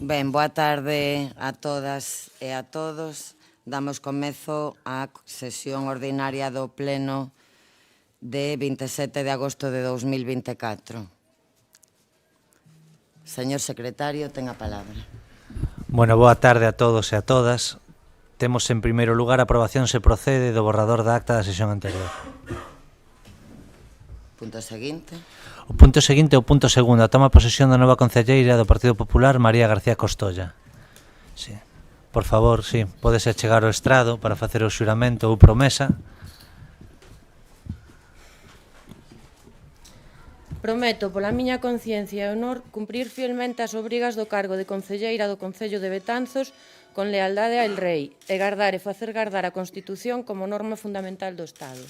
Ben, boa tarde a todas e a todos. Damos comezo á sesión ordinaria do Pleno de 27 de agosto de 2024. Señor secretario, ten a palabra. Bueno, boa tarde a todos e a todas. Temos en primeiro lugar a aprobación se procede do borrador da acta da sesión anterior. Punto seguinte. O punto seguinte é o punto segundo, a toma de posesión da nova concelleira do Partido Popular, María García Costolla. Sí. Por favor, sí, pódese chegar ao estrado para facer o xuramento ou promesa. Prometo, pola miña conciencia e honor, cumprir fielmente as obrigas do cargo de concelleira do Concello de Betanzos con lealdade ao Rei e gardar e facer gardar a Constitución como norma fundamental do Estado.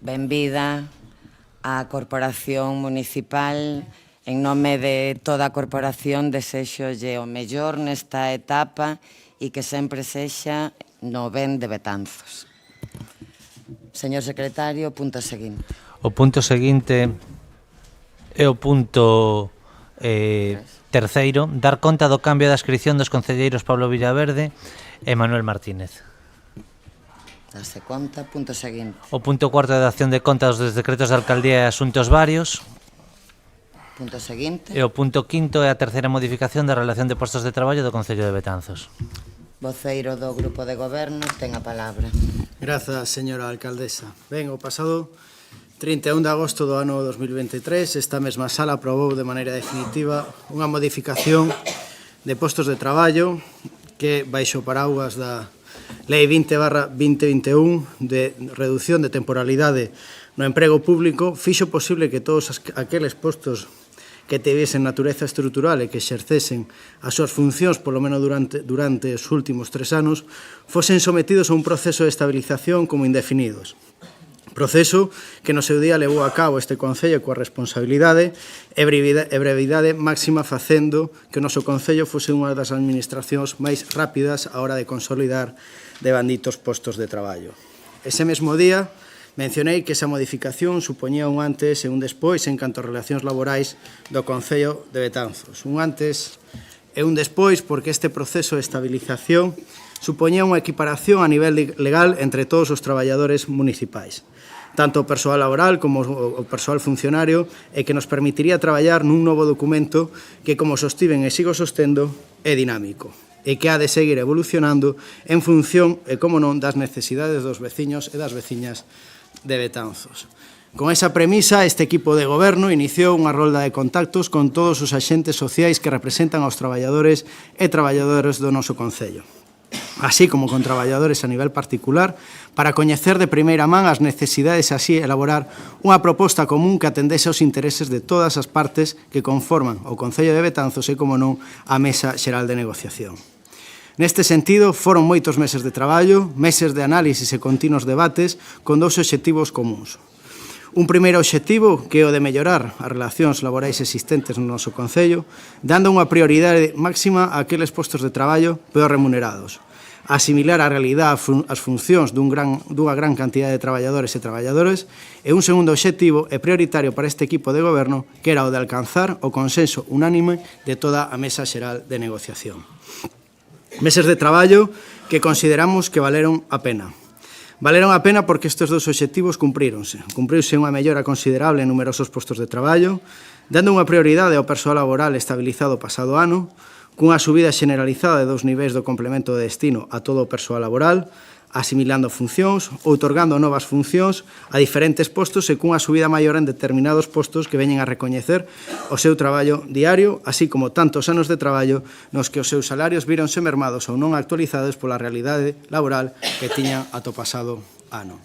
Benvida á Corporación Municipal. En nome de toda a Corporación desexolle o mellor nesta etapa e que sempre sexa no ben de Betanzos. Señor secretario, punto seguinte. O punto seguinte é o punto terceiro, dar conta do cambio da adscrición dos concelleiros Pablo Villaverde e Manuel Martínez. Darse conta, punto seguinte. O punto cuarto é a dación de contas dos decretos de alcaldía e asuntos varios. Punto seguinte. E o punto quinto é a terceira modificación da relación de postos de traballo do Concello de Betanzos. Voceiro do Grupo de Goberno, ten a palabra. Grazas, señora alcaldesa. Ben, o pasado 31 de agosto do ano 2023, esta mesma sala aprobou de maneira definitiva unha modificación de postos de traballo que, baixo paraugas da Lei 20/2021 de reducción de temporalidade no emprego público, fixo posible que todos aqueles postos que tivesen natureza estrutural e que exercesen as súas funcións, polo menos durante os últimos 3 anos, fosen sometidos a un proceso de estabilización como indefinidos. Proceso que no seu día levou a cabo este Concello coa responsabilidade e brevidade máxima, facendo que o noso Concello fose unha das administracións máis rápidas á hora de consolidar devanditos postos de traballo. Ese mesmo día mencionei que esa modificación supoñía un antes e un despois en canto a relacións laborais do Concello de Betanzos. Un antes e un despois porque este proceso de estabilización supoñía unha equiparación a nivel legal entre todos os traballadores municipais, tanto o persoal laboral como o persoal funcionario, e que nos permitiría traballar nun novo documento que, como sostiven e sigo sostendo, é dinámico e que ha de seguir evolucionando en función, e como non, das necesidades dos veciños e das veciñas de Betanzos. Con esa premisa, este equipo de goberno iniciou unha rolda de contactos con todos os axentes sociais que representan aos traballadores e traballadoras do noso Concello, así como con traballadores a nivel particular, para coñecer de primeira man as necesidades e así elaborar unha proposta común que atendese aos intereses de todas as partes que conforman o Concello de Betanzos e, como non, a Mesa Xeral de Negociación. Neste sentido, foron moitos meses de traballo, meses de análisis e continuos debates con dous obxectivos comuns. Un primeiro obxectivo que é o de mellorar as relacións laborais existentes no noso Concello, dando unha prioridade máxima a aqueles postos de traballo peor remunerados, asimilar a realidade as funcións dunha gran cantidad de traballadores e traballadoras, e un segundo obxectivo e prioritario para este equipo de goberno, que era o de alcanzar o consenso unánime de toda a Mesa Xeral de Negociación. Meses de traballo que consideramos que valeron a pena. Valeron a pena porque estes dous obxectivos cumpríronse. Cumpriuse unha mellora considerable en numerosos postos de traballo, dando unha prioridade ao persoal laboral estabilizado pasado ano, cunha subida generalizada de 2 niveis do complemento de destino a todo o persoal laboral, asimilando funcións, outorgando novas funcións a diferentes postos e cunha subida maior en determinados postos que veñen a recoñecer o seu traballo diario, así como tantos anos de traballo nos que os seus salarios víronse mermados ou non actualizados pola realidade laboral que tiñan ata o pasado ano.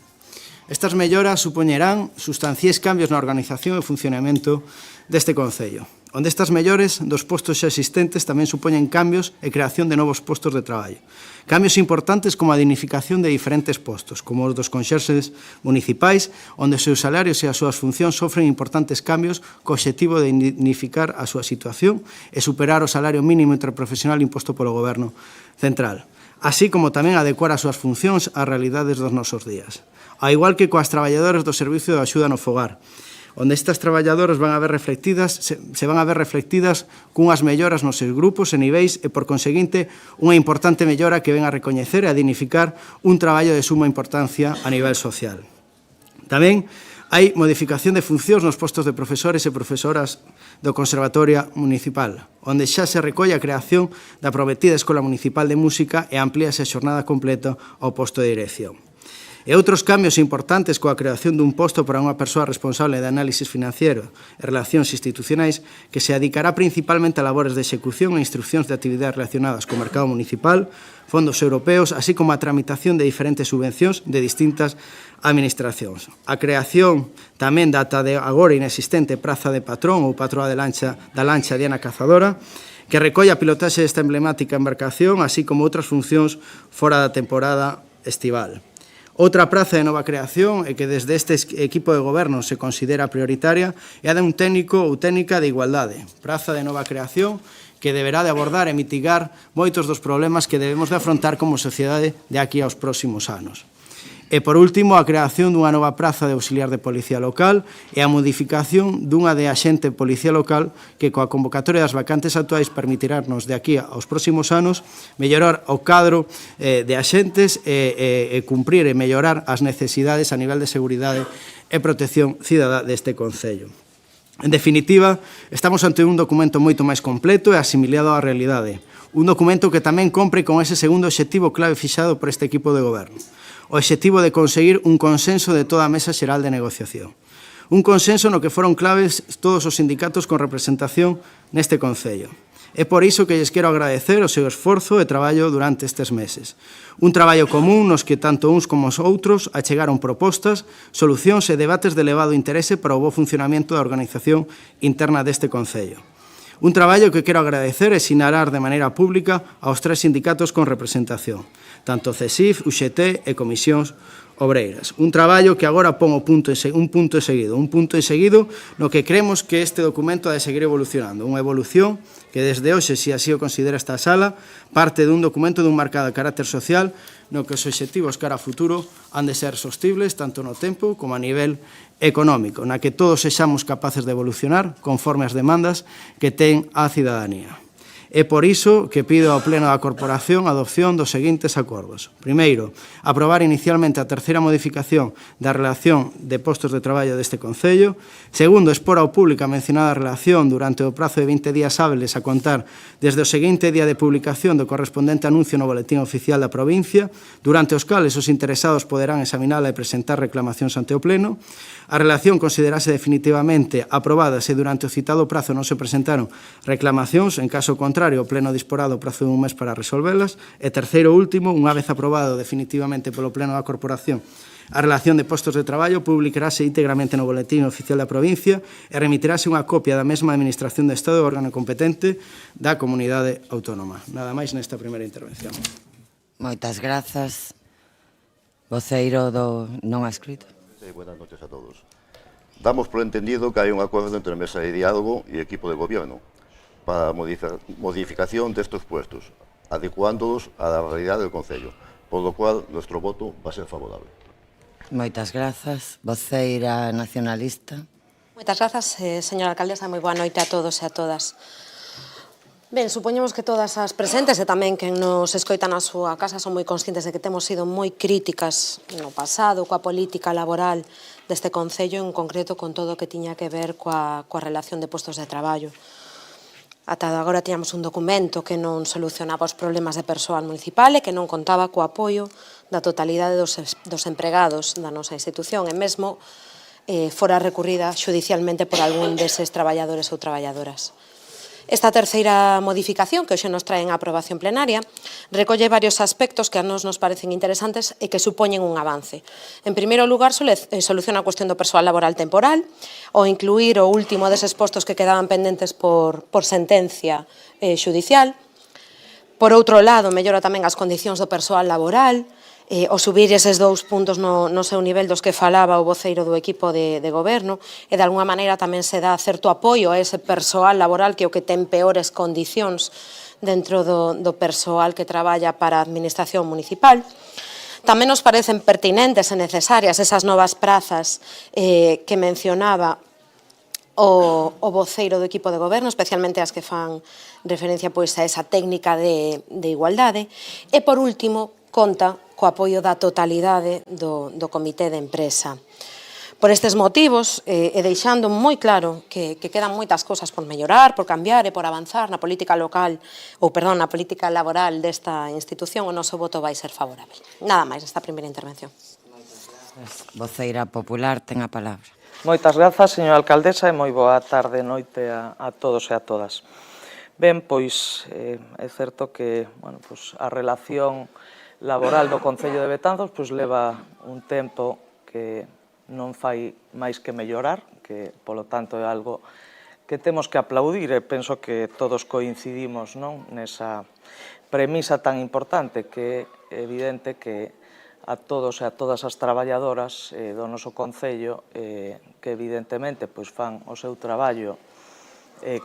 Estas melloras supoñerán sustanciais cambios na organización e funcionamento deste Concello, onde estas mellores dos postos xa existentes tamén supoñen cambios e creación de novos postos de traballo. Cambios importantes como a dignificación de diferentes postos, como os dos conxerxes municipais, onde os seus salarios e as súas funcións sofren importantes cambios co obxectivo de dignificar a súa situación e superar o salario mínimo interprofesional imposto polo Goberno central, así como tamén adecuar as súas funcións ás realidades dos nosos días. Ao igual que coas traballadoras do Servicio de Axuda no Fogar, onde estas traballadoras van a ver reflectidas, se van a ver reflectidas cunhas melloras nos seus grupos e niveis e, por conseguinte, unha importante mellora que ven a recoñecer e a dignificar un traballo de suma importancia a nivel social. Tamén hai modificación de funcións nos postos de profesores e profesoras do Conservatorio Municipal, onde xa se recolle a creación da prometida Escola Municipal de Música e amplíase a xornada completa ao posto de dirección. E outros cambios importantes coa creación dun posto para unha persoa responsable de análisis financiero e relacións institucionais que se dedicará principalmente a labores de execución e instruccións de actividades relacionadas co mercado municipal, fondos europeos, así como a tramitación de diferentes subvencións de distintas administracións. A creación tamén da ata de agora inexistente praza de patrón ou patroa da lancha Diana Cazadora, que recolle a pilotaxe desta emblemática embarcación, así como outras funcións fora da temporada estival. Outra praza de nova creación e que desde este equipo de goberno se considera prioritaria é a de un técnico ou técnica de igualdade. Praza de nova creación que deberá de abordar e mitigar moitos dos problemas que debemos de afrontar como sociedade de aquí aos próximos anos. E, por último, a creación dunha nova praza de auxiliar de policía local e a modificación dunha de axente policía local que, coa convocatoria das vacantes actuais, permitirarnos de aquí aos próximos anos mellorar o cadro de axentes e cumprir e mellorar as necesidades a nivel de seguridade e protección cidadá deste Concello. En definitiva, estamos ante un documento moito máis completo e asimilado á realidade. Un documento que tamén compre con ese segundo obxectivo clave fixado por este equipo de goberno. O obxectivo de conseguir un consenso de toda a mesa xeral de negociación. Un consenso no que foron claves todos os sindicatos con representación neste Concello. É por iso que lles quero agradecer o seu esforzo e traballo durante estes meses. Un traballo común nos que tanto uns como os outros achegaron propostas, solucións e debates de elevado interese para o bo funcionamento da organización interna deste Concello. Un traballo que quero agradecer e sinalar de maneira pública aos tres sindicatos con representación, tanto CESIF, UGT e Comisións Obreiras. Un traballo que agora pon un punto en seguido no que creemos que este documento ha de seguir evolucionando. Unha evolución que desde hoxe, se así o considera esta sala, parte dun documento dun marcado carácter social no que os obxectivos cara a futuro han de ser sostibles tanto no tempo como a nivel económico, na que todos sexamos capaces de evolucionar conforme as demandas que ten a cidadanía. É por iso que pido ao Pleno da Corporación a adopción dos seguintes acordos. Primeiro, aprobar inicialmente a terceira modificación da relación de postos de traballo deste Concello. Segundo, expor ao público a mencionada relación durante o prazo de 20 días hábiles a contar desde o seguinte día de publicación do correspondente anuncio no Boletín Oficial da provincia, durante os cales os interesados poderán examinala e presentar reclamacións ante o Pleno. A relación considerase definitivamente aprobada se durante o citado prazo non se presentaron reclamacións, en caso contrario, o Pleno disporá do prazo de un mes para resolvelas. E terceiro e último, unha vez aprobado definitivamente polo Pleno da Corporación a relación de postos de traballo, publicarase íntegramente no Boletín Oficial da provincia e remitirase unha copia da mesma Administración de Estado e órgano competente da Comunidade Autónoma. Nada máis nesta primeira intervención. Moitas grazas. Voceiro do non adscrito. Buenas noches a todos. Damos por entendido que hai un acordo entre a mesa de diálogo e equipo de gobierno para a modificación destes puestos, adecuándolos a la realidade del Concello, por lo cual nuestro voto va a ser favorable. Moitas grazas. Voceira nacionalista. Moitas grazas, señora alcaldesa. Moi boa noite a todos e a todas. Ben, supoñemos que todas as presentes e tamén quen nos escoita na súa casa son moi conscientes de que temos sido moi críticas no pasado coa política laboral deste Concello, en concreto con todo o que tiña que ver coa relación de postos de traballo. Ata agora tiñamos un documento que non solucionaba os problemas de persoal municipal e que non contaba co apoio da totalidade dos empregados da nosa institución e mesmo fora recurrida xudicialmente por algún deses traballadores ou traballadoras. Esta terceira modificación, que hoxe nos traen a aprobación plenaria, recolle varios aspectos que a nos parecen interesantes e que supoñen un avance. En primeiro lugar, soluciona a cuestión do persoal laboral temporal, ao incluir o último deses postos que quedaban pendentes por sentencia xudicial. Por outro lado, mellora tamén as condicións do persoal laboral, o subir eses 2 puntos no seu nivel dos que falaba o voceiro do equipo de goberno, e de alguna maneira tamén se dá certo apoio a ese persoal laboral que é o que ten peores condicións dentro do persoal que traballa para a administración municipal. Tamén nos parecen pertinentes e necesarias esas novas prazas que mencionaba o voceiro do equipo de goberno, especialmente as que fan referencia a esa técnica de igualdade. E, por último, conta co apoio da totalidade do comité de empresa. Por estes motivos, e deixando moi claro que quedan moitas cousas por mellorar, por cambiar e por avanzar na política local, na política laboral desta institución, o noso voto vai ser favorable. Nada máis, esta primeira intervención. Voceira popular, ten a palabra. Moitas grazas, señora alcaldesa, e moi boa tarde e noite a todos e a todas. Ben, pois é certo que a relación laboral do Concello de Betanzos leva un tempo que non fai máis que mellorar, que, polo tanto, é algo que temos que aplaudir e penso que todos coincidimos nesa premisa tan importante que é evidente que a todos e a todas as traballadoras do noso Concello que evidentemente fan o seu traballo,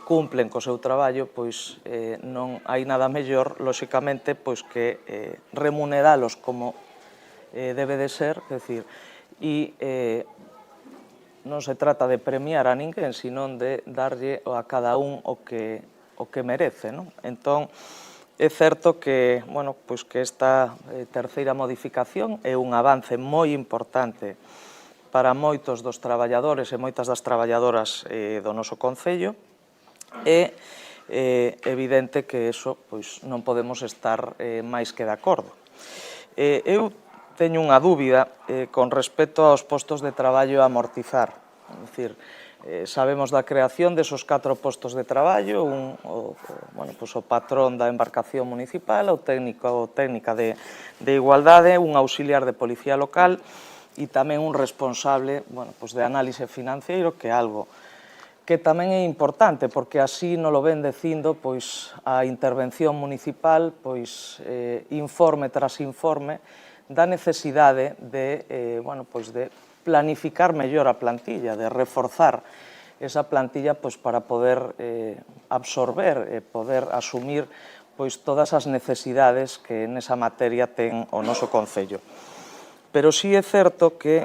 cumplen co seu traballo, non hai nada mellor, lóxicamente, que remuneralos como debe de ser, é dicir, e non se trata de premiar a ninguén, sino de darlle a cada un o que merece. Entón, é certo que esta terceira modificación é un avance moi importante para moitos dos traballadores e moitas das traballadoras do noso Concello, é evidente que iso non podemos estar máis que de acordo. Eu teño unha dúbida con respecto aos postos de traballo a amortizar. É dicir, sabemos da creación desos 4 postos de traballo, o patrón da embarcación municipal, o técnico ou técnica de igualdade, un auxiliar de policía local e tamén un responsable de análise financiero, que é algo que tamén é importante, porque así non lo ven dicindo a intervención municipal, informe tras informe, da necesidade de planificar mellor a plantilla, de reforzar esa plantilla para poder absorber e poder asumir todas as necesidades que nesa materia ten o noso Concello. Pero sí é certo que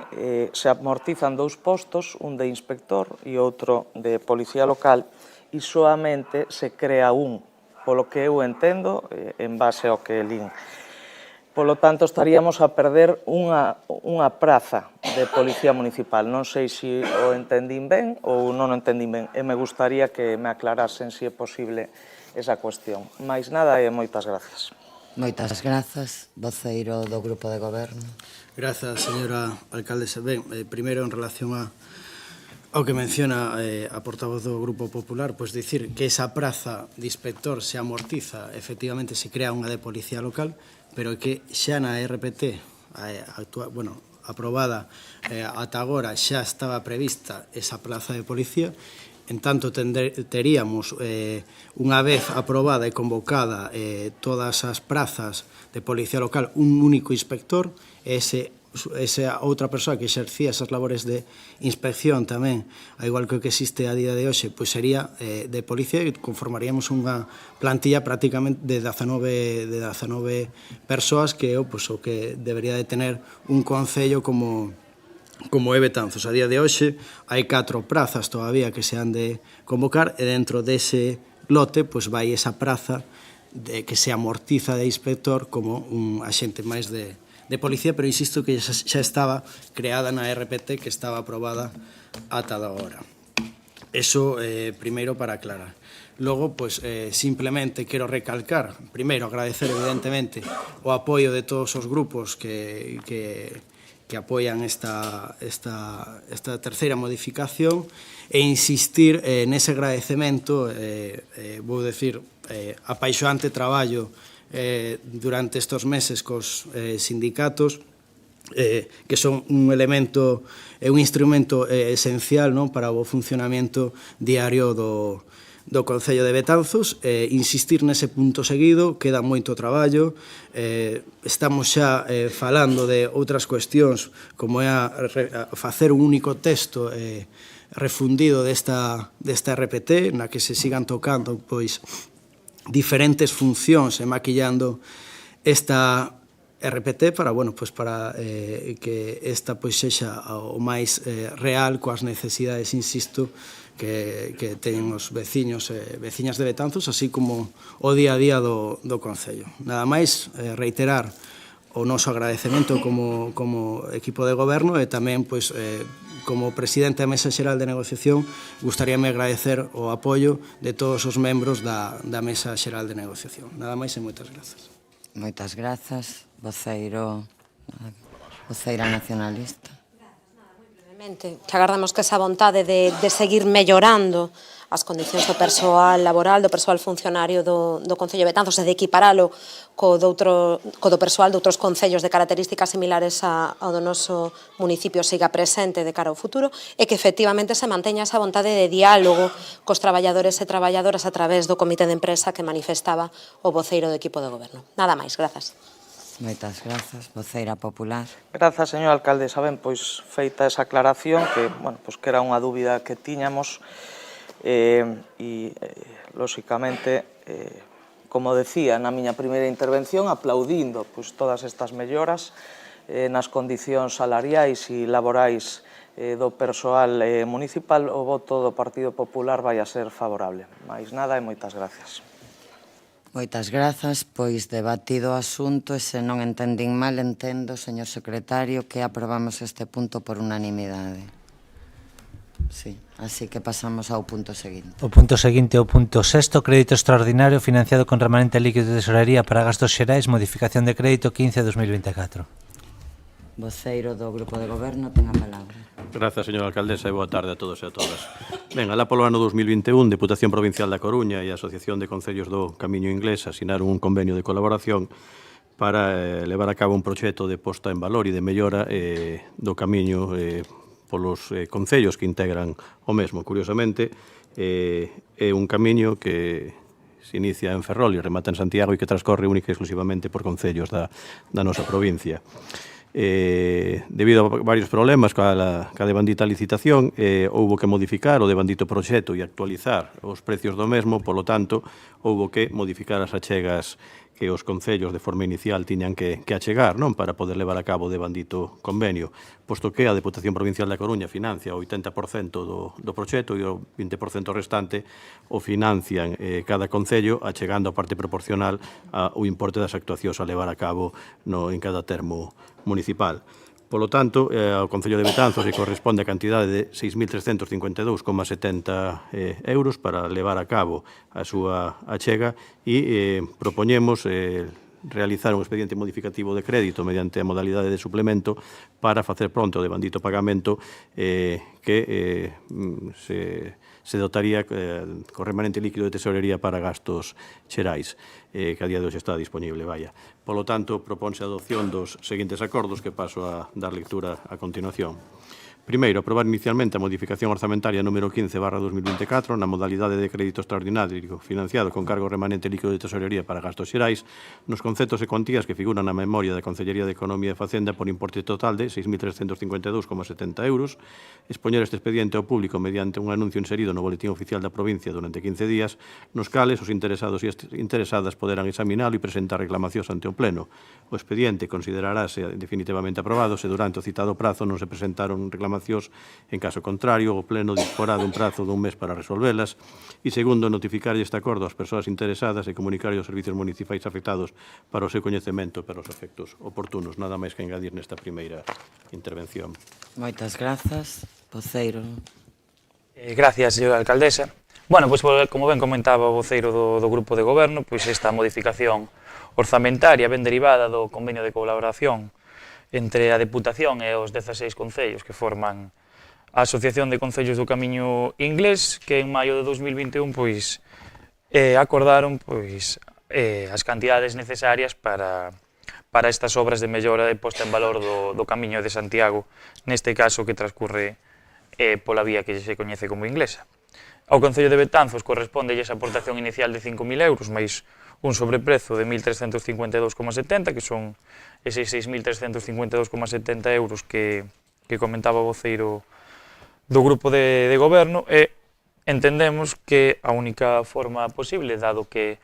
se amortizan 2 postos, un de inspector e outro de policía local, e soamente se crea un, polo que eu entendo, en base ao que lín. Polo tanto, estaríamos a perder unha praza de policía municipal. Non sei se o entendín ben ou non o entendín ben, e me gustaría que me aclarasen se é posible esa cuestión. Mais nada e moitas gracias. Moitas grazas, voceiro do Grupo de Goberno. Grazas, señora alcaldesa. Ben, primeiro, en relación ao que menciona a portavoz do Grupo Popular, dicir que esa praza de inspector se amortiza, efectivamente se crea unha de policía local, pero que xa na RPT aprobada ata agora xa estaba prevista esa plaza de policía. En tanto, teríamos, unha vez aprobada e convocada todas as prazas de policía local, un único inspector, e esa outra persoa que exercía esas labores de inspección tamén, a igual que o que existe a día de hoxe, sería de policía, e conformaríamos unha plantilla prácticamente de 19 persoas, que é o que debería de tener un concello como é Betanzos. A día de hoxe hai 4 prazas todavía que se han de convocar, e dentro dese lote vai esa praza que se amortiza de inspector como un axente máis de policía, pero insisto que xa estaba creada na RPT, que estaba aprobada ata agora. Eso primeiro para aclarar. Logo, simplemente quero recalcar, primeiro agradecer evidentemente o apoio de todos os grupos que que apoian esta terceira modificación e insistir nese agradecemento, vou decir, apaixoante traballo durante estes meses cos sindicatos, que son un elemento e un instrumento esencial para o funcionamento diario do Concello de Betanzos. Insistir nese punto seguido, queda moito traballo, estamos xa falando de outras cuestións, como é a facer un único texto refundido desta RPT, na que se sigan tocando diferentes funcións e maquillando esta RPT para que esta sexa o máis real coas necesidades, insisto, que teñen os veciños e veciñas de Betanzos, así como o día a día do Concello. Nada máis, reiterar o noso agradecemento como equipo de goberno e tamén, como presidente da Mesa Xeral de Negociación, gustaríame agradecer o apoio de todos os membros da Mesa Xeral de Negociación. Nada máis e moitas grazas. Moitas grazas, voceira nacionalista. Que agardamos que esa vontade de seguir mellorando as condicións do persoal laboral, do persoal funcionario do Concello de Betanzos e de equiparalo co do persoal de outros concellos de características similares ao do noso municipio siga presente de cara ao futuro e que efectivamente se manteña esa vontade de diálogo cos traballadores e traballadoras a través do comité de empresa que manifestaba o voceiro do equipo de goberno. Nada máis, grazas. Moitas grazas, voceira popular. Grazas, señor alcalde. Saben, feita esa aclaración, que era unha dúbida que tiñamos, e, lóxicamente, como decía na miña primeira intervención, aplaudindo todas estas melloras nas condicións salariais e laborais do persoal municipal, o voto do Partido Popular vai a ser favorable. Mais nada e moitas gracias. Moitas grazas, debatido o asunto, e se non entendín mal, entendo, señor secretario, que aprobamos este punto por unanimidade. Sí, así que pasamos ao punto seguinte. O punto seguinte é o punto sexto, crédito extraordinario financiado con remanente líquido de tesorería para gastos xerais, modificación de crédito 15-2024. Voceiro do Grupo de Goberno ten a palabra. Grazas, señora alcaldesa, e boa tarde a todos e a todas. Ben, alá polo ano 2021, Deputación Provincial da Coruña e a Asociación de Concellos do Camiño Inglés asinaron un convenio de colaboración para levar a cabo un proxecto de posta en valor e de mellora do camiño polos concellos que integran o mesmo. Curiosamente, é un camiño que se inicia en Ferrol e remata en Santiago e que transcorre única e exclusivamente por concellos da nosa provincia. Debido a varios problemas ca devandita licitación, houbo que modificar o devandito proxecto e actualizar os precios do mesmo, polo tanto, houbo que modificar as achegas que os concellos de forma inicial tiñan que achegar, non, para poder levar a cabo o devandito convenio, posto que a Deputación Provincial da Coruña financia o 80% do proxecto e o 20% restante o financian cada concello, achegando a parte proporcional ao importe das actuacións a levar a cabo en cada termo municipal. Polo tanto, ao Concello de Betanzos lle corresponde a cantidade de 6.352,70 euros para levar a cabo a súa achega e propoñemos realizar un expediente modificativo de crédito mediante a modalidade de suplemento para facer pronto o devandito pagamento que se dotaría co remanente líquido de tesorería para gastos xerais, que a día de hoxe está disponible, vaya. Polo tanto, propónse a adopción dos seguintes acordos que paso a dar lectura a continuación. Primeiro, aprobar inicialmente a modificación orzamentaria número 15/2024 na modalidade de crédito extraordinario financiado con cargo remanente líquido de tesorería para gastos xerais nos conceptos e cuantías que figuran na memoria da Consellería de Economía e Facenda por importe total de 6.352,70 euros, expoñer este expediente ao público mediante un anuncio inserido no Boletín Oficial da Provincia durante 15 días, nos cales os interesados e interesadas poderán examinalo e presentar reclamacións ante o Pleno. O expediente considerarase definitivamente aprobado se durante o citado prazo non se presentaron reclamacións. En caso contrario, o Pleno disporá dun prazo dun mes para resolvelas e, segundo, notificar este acordo ás persoas interesadas e comunicar aos servicios municipais afectados para o seu coñecemento e para os efectos oportunos. Nada máis que engadir nesta primeira intervención. Moitas grazas. Voceiro. Gracias, señora alcaldesa. Bueno, como ben comentaba o voceiro do Grupo de Goberno, esta modificación orzamentaria ben derivada do convenio de colaboración entre a Deputación e os 16 concellos que forman a Asociación de Concellos do Camiño Inglés, que en maio de 2021 acordaron as cantidades necesarias para estas obras de mellora e posta en valor do Camiño de Santiago, neste caso que transcurre pola vía que se coñece como Inglesa. Ao Concello de Betanzos corresponde esa aportación inicial de 5.000 euros, máis un sobreprezo de 1.352,70, que son eses 6.352,70 euros que comentaba o voceiro do grupo de goberno, e entendemos que a única forma posible, dado que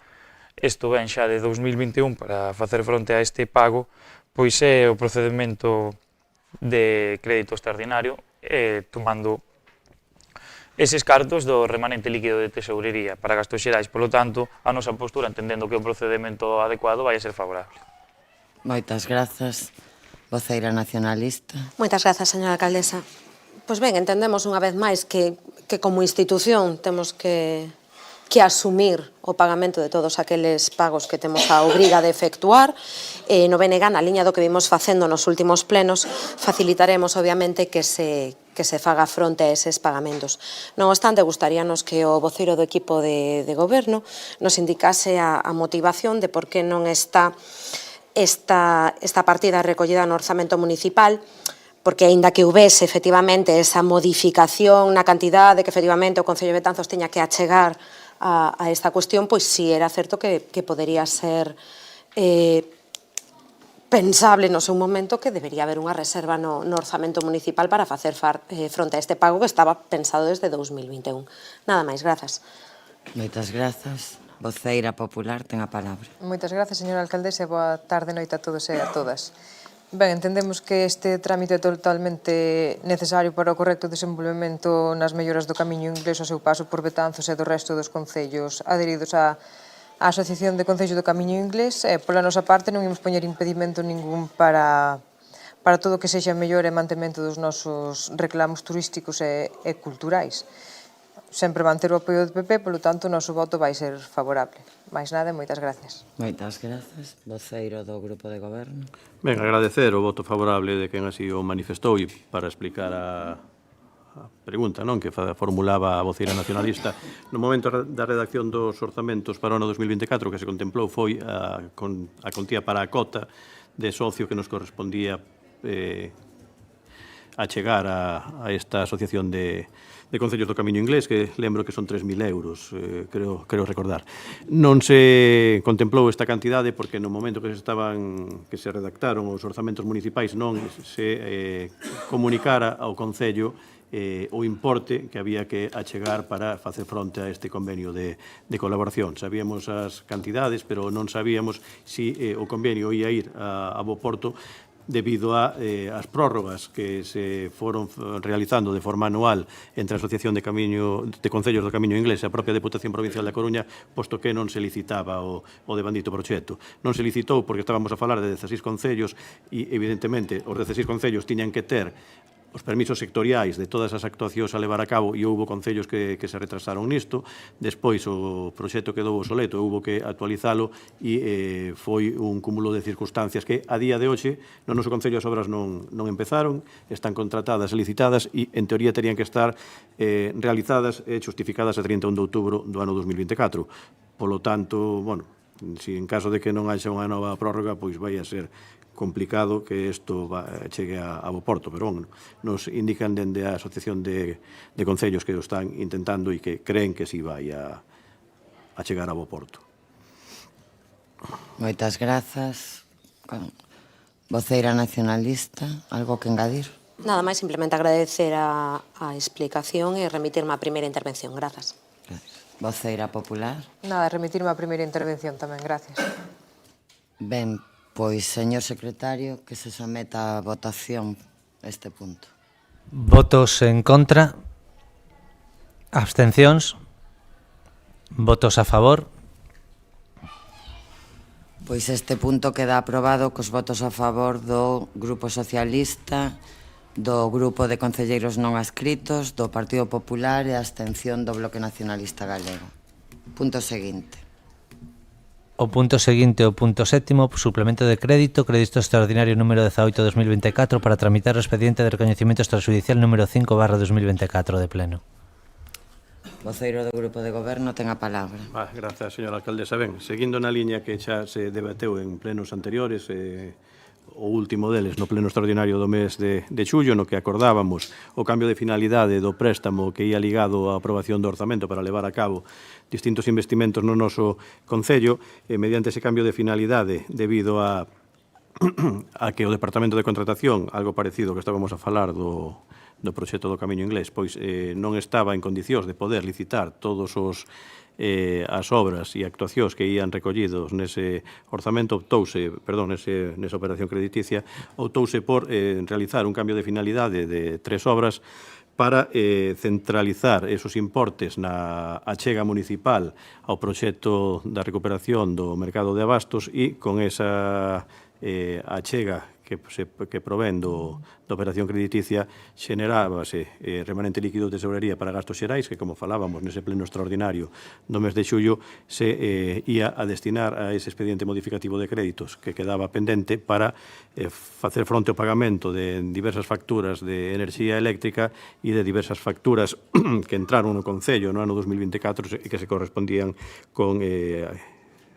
isto ven xa de 2021 para facer fronte a este pago, pois é o procedimento de crédito extraordinario, tomando eses cartos do remanente líquido de tesourería para gastos xerais. Por lo tanto, a nosa postura, entendendo que o procedimento adecuado, vai a ser favorable. Moitas grazas, voceira nacionalista. Moitas grazas, señora alcaldesa. Pois ben, entendemos unha vez máis que como institución temos que asumir o pagamento de todos aqueles pagos que temos a obriga de efectuar. No BNG, na liña do que vimos facendo nos últimos plenos, facilitaremos, obviamente, que se faga fronte a eses pagamentos. Non obstante, gustaríanos que o voceiro do equipo de goberno nos indicase a motivación de por que non está esta partida recollida no orzamento municipal, porque aínda que houvese efectivamente esa modificación na cantidade que efectivamente o Concello de Betanzos teña que achegar a esta cuestión, pois si era certo que podería ser pensable no seu momento que debería haber unha reserva no orzamento municipal para facer fronte a este pago que estaba pensado desde 2021. Nada máis, grazas. Moitas grazas. Voceira popular, ten a palabra. Moitas grazas, señora alcaldesa, e boa tarde e noite a todos e a todas. Ben, entendemos que este trámite é totalmente necesario para o correcto desenvolvemento nas melloras do Camiño Inglés ao seu paso por Betanzos e do resto dos concellos adheridos á Asociación de Concellos do Camiño Inglés. Pola nosa parte non imos poñer impedimento ningún para todo o que sexa mellor e mantemento dos nosos reclamos turísticos e culturais. Sempre van ter o apoio do PP, polo tanto, o noso voto vai ser favorable. Mais nada, moitas gracias. Moitas grazas. Voceiro do Grupo de Goberno. Ben, agradecer o voto favorable de quen así o manifestou e para explicar a pregunta que formulaba a voceira nacionalista. No momento da redacción dos orzamentos para o ano 2024 que se contemplou foi a contía para a cota de socio que nos correspondía a chegar a esta asociación de Concellos do Camiño Inglés, que lembro que son 3.000 euros, creo recordar. Non se contemplou esta cantidade porque no momento que se redactaron os orzamentos municipais non se comunicara ao Concello o importe que había que achegar para facer fronte a este convenio de colaboración. Sabíamos as cantidades, pero non sabíamos se o convenio ia ir a Boporto debido ás prórrogas que se foron realizando de forma anual entre a Asociación de Concellos do Camiño Inglés e a propia Deputación Provincial da Coruña, posto que non se licitaba o devandito proxecto. Non se licitou porque estábamos a falar de 16 concellos e, evidentemente, os 16 concellos tiñan que ter os permisos sectoriais de todas as actuacións a levar a cabo e houve concellos que se retrasaron nisto. Despois o proxecto quedou obsoleto, houve que actualizalo e foi un cúmulo de circunstancias que a día de hoxe no noso concello as obras non empezaron, están contratadas e licitadas e en teoría terían que estar realizadas e justificadas a 31 de outubro do ano 2024. Polo tanto, se en caso de que non haxa unha nova prórroga, pois vai a ser complicado que isto chegue a Boporto, pero nos indican dende a Asociación de Concellos que o están intentando e que creen que si vai a chegar a Boporto. Moitas grazas. Voceira nacionalista, algo que engadir? Nada máis, simplemente agradecer a explicación e remitirme á primeira intervención. Grazas. Voceira popular? Nada, remitirme á primeira intervención tamén, gracias. Ben, pois, señor secretario, que se someta a votación este punto. Votos en contra, abstencións, votos a favor. Pois este punto queda aprobado cos votos a favor do Grupo Socialista, do Grupo de Concelleiros non adscritos, do Partido Popular e a abstención do Bloque Nacionalista Galego. Punto seguinte. O punto seguinte, o punto sétimo, suplemento de crédito extraordinario número 18/2024 para tramitar o expediente de recoñecemento extrajudicial número 5/2024 de pleno. Voceiro do Grupo de Goberno ten a palabra. Grazas, señora alcaldesa. Ben, seguindo na liña que xa se debateu en plenos anteriores, o último deles no pleno extraordinario do mes de xullo, no que acordábamos o cambio de finalidade do préstamo que ia ligado á aprobación do orzamento para levar a cabo distintos investimentos no noso Concello, mediante ese cambio de finalidade debido a que o Departamento de Contratación, algo parecido que estábamos a falar do proxecto do Camiño Inglés, pois non estaba en condicións de poder licitar todos as obras e actuacións que ían recollidos nesa operación crediticia, optouse por realizar un cambio de finalidade de 3 obras para centralizar esos importes na achega municipal ao proxecto da recuperación do mercado de abastos e con esa achega que provén da operación crediticia xerábase remanente líquido de tesorería para gastos xerais que, como falábamos nese pleno extraordinario do mes de xullo, se ia a destinar a ese expediente modificativo de créditos que quedaba pendente para facer fronte ao pagamento de diversas facturas de enerxía eléctrica e de diversas facturas que entraron no Concello no ano 2024 e que se correspondían con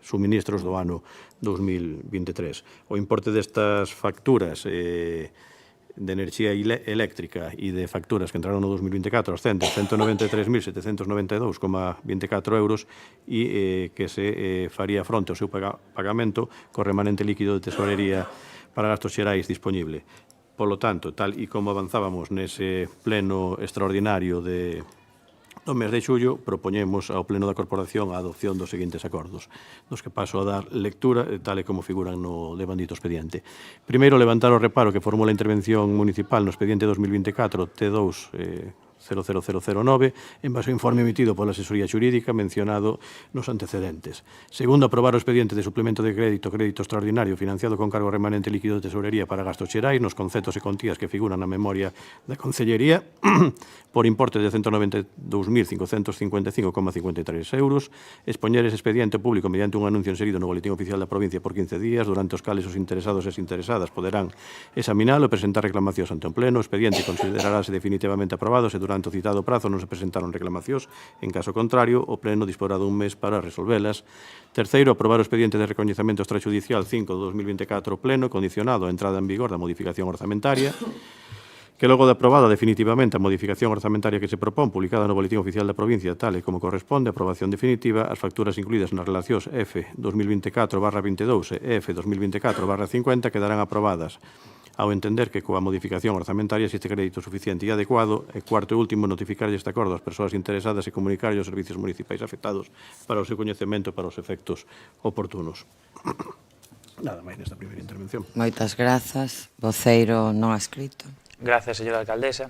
suministros do ano 2023. O importe destas facturas de enerxía eléctrica e de facturas que entraron no 2024 ascende a 193.792,24 euros e que se faría fronte ao seu pagamento co remanente líquido de tesorería para gastos xerais disponible. Polo tanto, tal e como avanzábamos nese pleno extraordinario no mes de xullo, propoñemos ao Pleno da Corporación a adopción dos seguintes acordos, dos que paso a dar lectura, tal e como figuran no devandito expediente. Primeiro, levantar o reparo que formou a intervención municipal no expediente 2024 T2 00009 en base ao informe emitido pola asesoría xurídica mencionado nos antecedentes. Segundo, aprobar o expediente de suplemento de crédito extraordinario financiado con cargo remanente líquido de tesorería para gastos xerais nos conceptos e contías que figuran na memoria da Concellería por importe de 192.555,53 euros, expoñer ese expediente público mediante un anuncio inserido no Boletín Oficial da Provincia por 15 días, durante os cales os interesados e as interesadas poderán examinalo e presentar reclamacións ante o Pleno. O expediente considerarase definitivamente aprobado se durante o citado prazo non se presentaron reclamacións. En caso contrario, o Pleno disporá dun mes para resolvelas. Terceiro, aprobar o expediente de recoñecemento extrajudicial 5/2024 Pleno, condicionado á entrada en vigor da modificación orzamentaria, que logo de aprobada definitivamente a modificación orzamentaria que se propón, publicada no Boletín Oficial da Provincia, tal e como corresponde, a aprobación definitiva, as facturas incluídas nas relacións F 2024/22 e F 2024/50 quedarán aprobadas ao entender que coa modificación orzamentaria existe crédito suficiente e adecuado. E cuarto e último, notificar este acordo ás persoas interesadas e comunicar aos servicios municipais afectados para o seu coñecemento e para os efectos oportunos. Nada máis nesta primeira intervención. Moitas grazas. Voceiro non adscrito. Gracias, señora alcaldesa.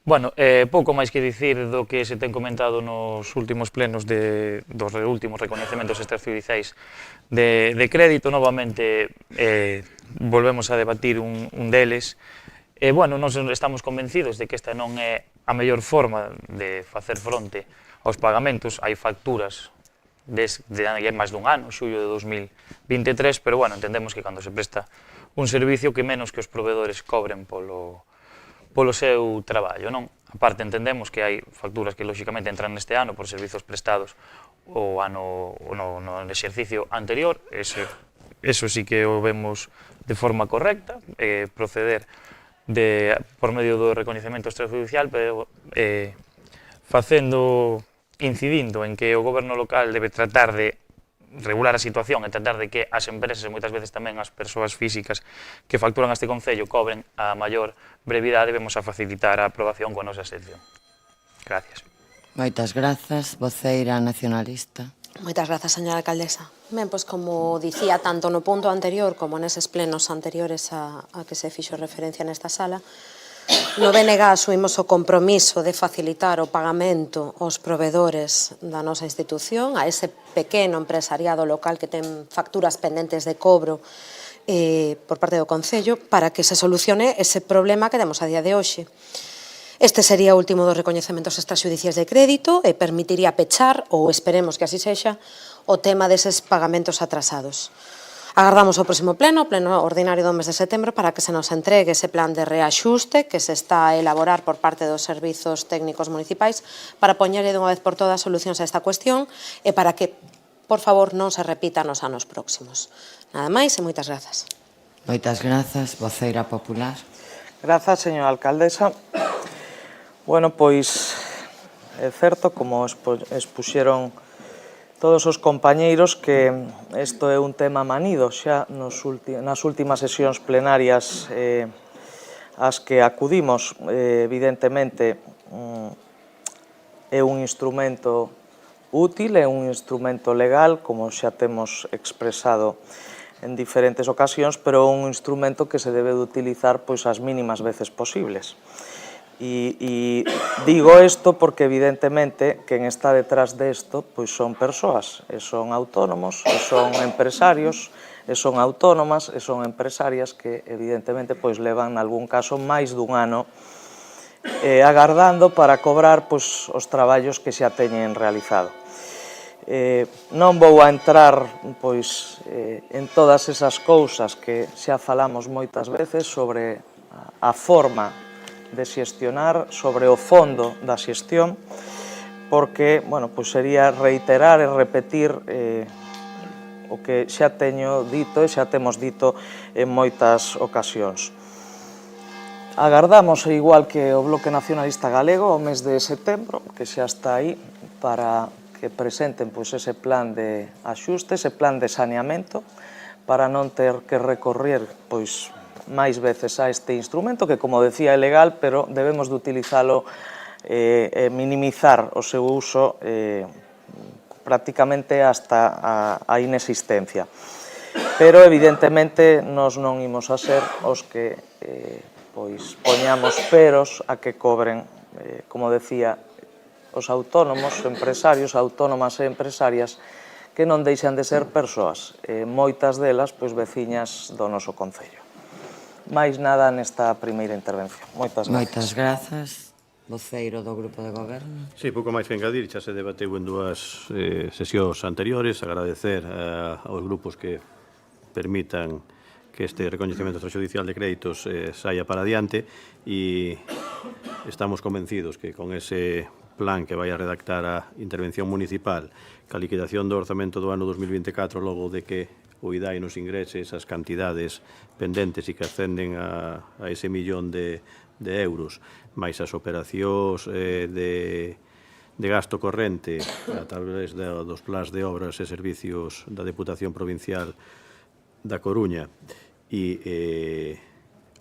Bueno, pouco máis que dicir do que se ten comentado nos últimos plenos dos últimos recoñecementos extrajudiciais de crédito. Novamente, volvemos a debatir un deles. Bueno, nós estamos convencidos de que esta non é a mellor forma de facer fronte aos pagamentos. Hai facturas de máis dun ano, xullo de 2023, pero bueno, entendemos que cando se presta un servicio que menos que os proveedores cobren polo seu traballo, non? A parte, entendemos que hai facturas que, lóxicamente, entran neste ano por servizos prestados o ano no exercicio anterior. Eso sí que o vemos de forma correcta, proceder por medio do recoñecemento extrajudicial, pero incidindo en que o goberno local debe tratar de regular a situación e tratar de que as empresas e moitas veces tamén as persoas físicas que facturan a este Concello cobren a maior brevidade. Debemos a facilitar a aprobación coa nosa sección. Gracias. Moitas grazas. Voceira nacionalista. Moitas grazas, señora alcaldesa. Ben, pois como dicía tanto no punto anterior como neses plenos anteriores a que se fixo referencia nesta sala, no BNG asumimos o compromiso de facilitar o pagamento aos proveedores da nosa institución, a ese pequeno empresariado local que ten facturas pendentes de cobro por parte do Concello, para que se solucione ese problema que temos a día de hoxe. Este sería o último dos recoñecementos extrajudiciais de crédito e permitiría pechar, ou esperemos que así sexa, o tema deses pagamentos atrasados. Agardamos o próximo pleno ordinario do mes de setembro, para que se nos entregue ese plan de reaxuste que se está a elaborar por parte dos servizos técnicos municipais para poñerlle dunha vez por todas solucións a esta cuestión e para que, por favor, non se repita nos anos próximos. Nada máis e moitas grazas. Moitas grazas, voceira popular. Grazas, señora alcaldesa. Bueno, pois é certo, como expuxeron todos os compañeiros, que isto é un tema manido xa nas últimas sesións plenarias ás que acudimos. Evidentemente, é un instrumento útil, é un instrumento legal, como xa temos expresado en diferentes ocasións, pero é un instrumento que se debe de utilizar pois as mínimas veces posibles. E digo isto porque evidentemente quen está detrás desto pois son persoas, e son autónomos, e son empresarios, e son autónomas, e son empresarias que evidentemente pois levan nalgún caso máis dun ano agardando para cobrar pois os traballos que xa teñen realizado. Non vou a entrar pois en todas esas cousas que xa falamos moitas veces sobre a forma de xestionar, sobre o fondo da xestión, porque, bueno, pois sería reiterar e repetir o que xa teño dito e xa temos dito en moitas ocasións. Agardamos, igual que o Bloque Nacionalista Galego, o mes de setembro, que xa está aí, para que presenten pois ese plan de axuste, ese plan de saneamento, para non ter que recorrer pois máis veces a este instrumento, que, como decía, é legal, pero debemos de utilizalo e minimizar o seu uso prácticamente hasta a inexistencia. Pero, evidentemente, nós non imos a ser os que pois poñamos peros a que cobren, como decía, os autónomos, empresarios, autónomas e empresarias, que non deixan de ser persoas, moitas delas pois veciñas do noso concello. Máis nada nesta primeira intervención. Moitas grazas. Moitas grazas, voceiro do Grupo de Goberno. Sí, pouco máis que engadir, xa se debateu en dúas sesións anteriores. Agradecer aos grupos que permitan que este recoñecemento extrajudicial de créditos saia para adiante, e estamos convencidos que con ese plan que vai a redactar a intervención municipal, ca liquidación do orzamento do ano 2024, logo de que o IDAI nos ingrese esas cantidades pendentes e que ascenden a ese millón de euros, máis as operacións de gasto corrente a través dos plans de obras e servicios da Deputación Provincial da Coruña, e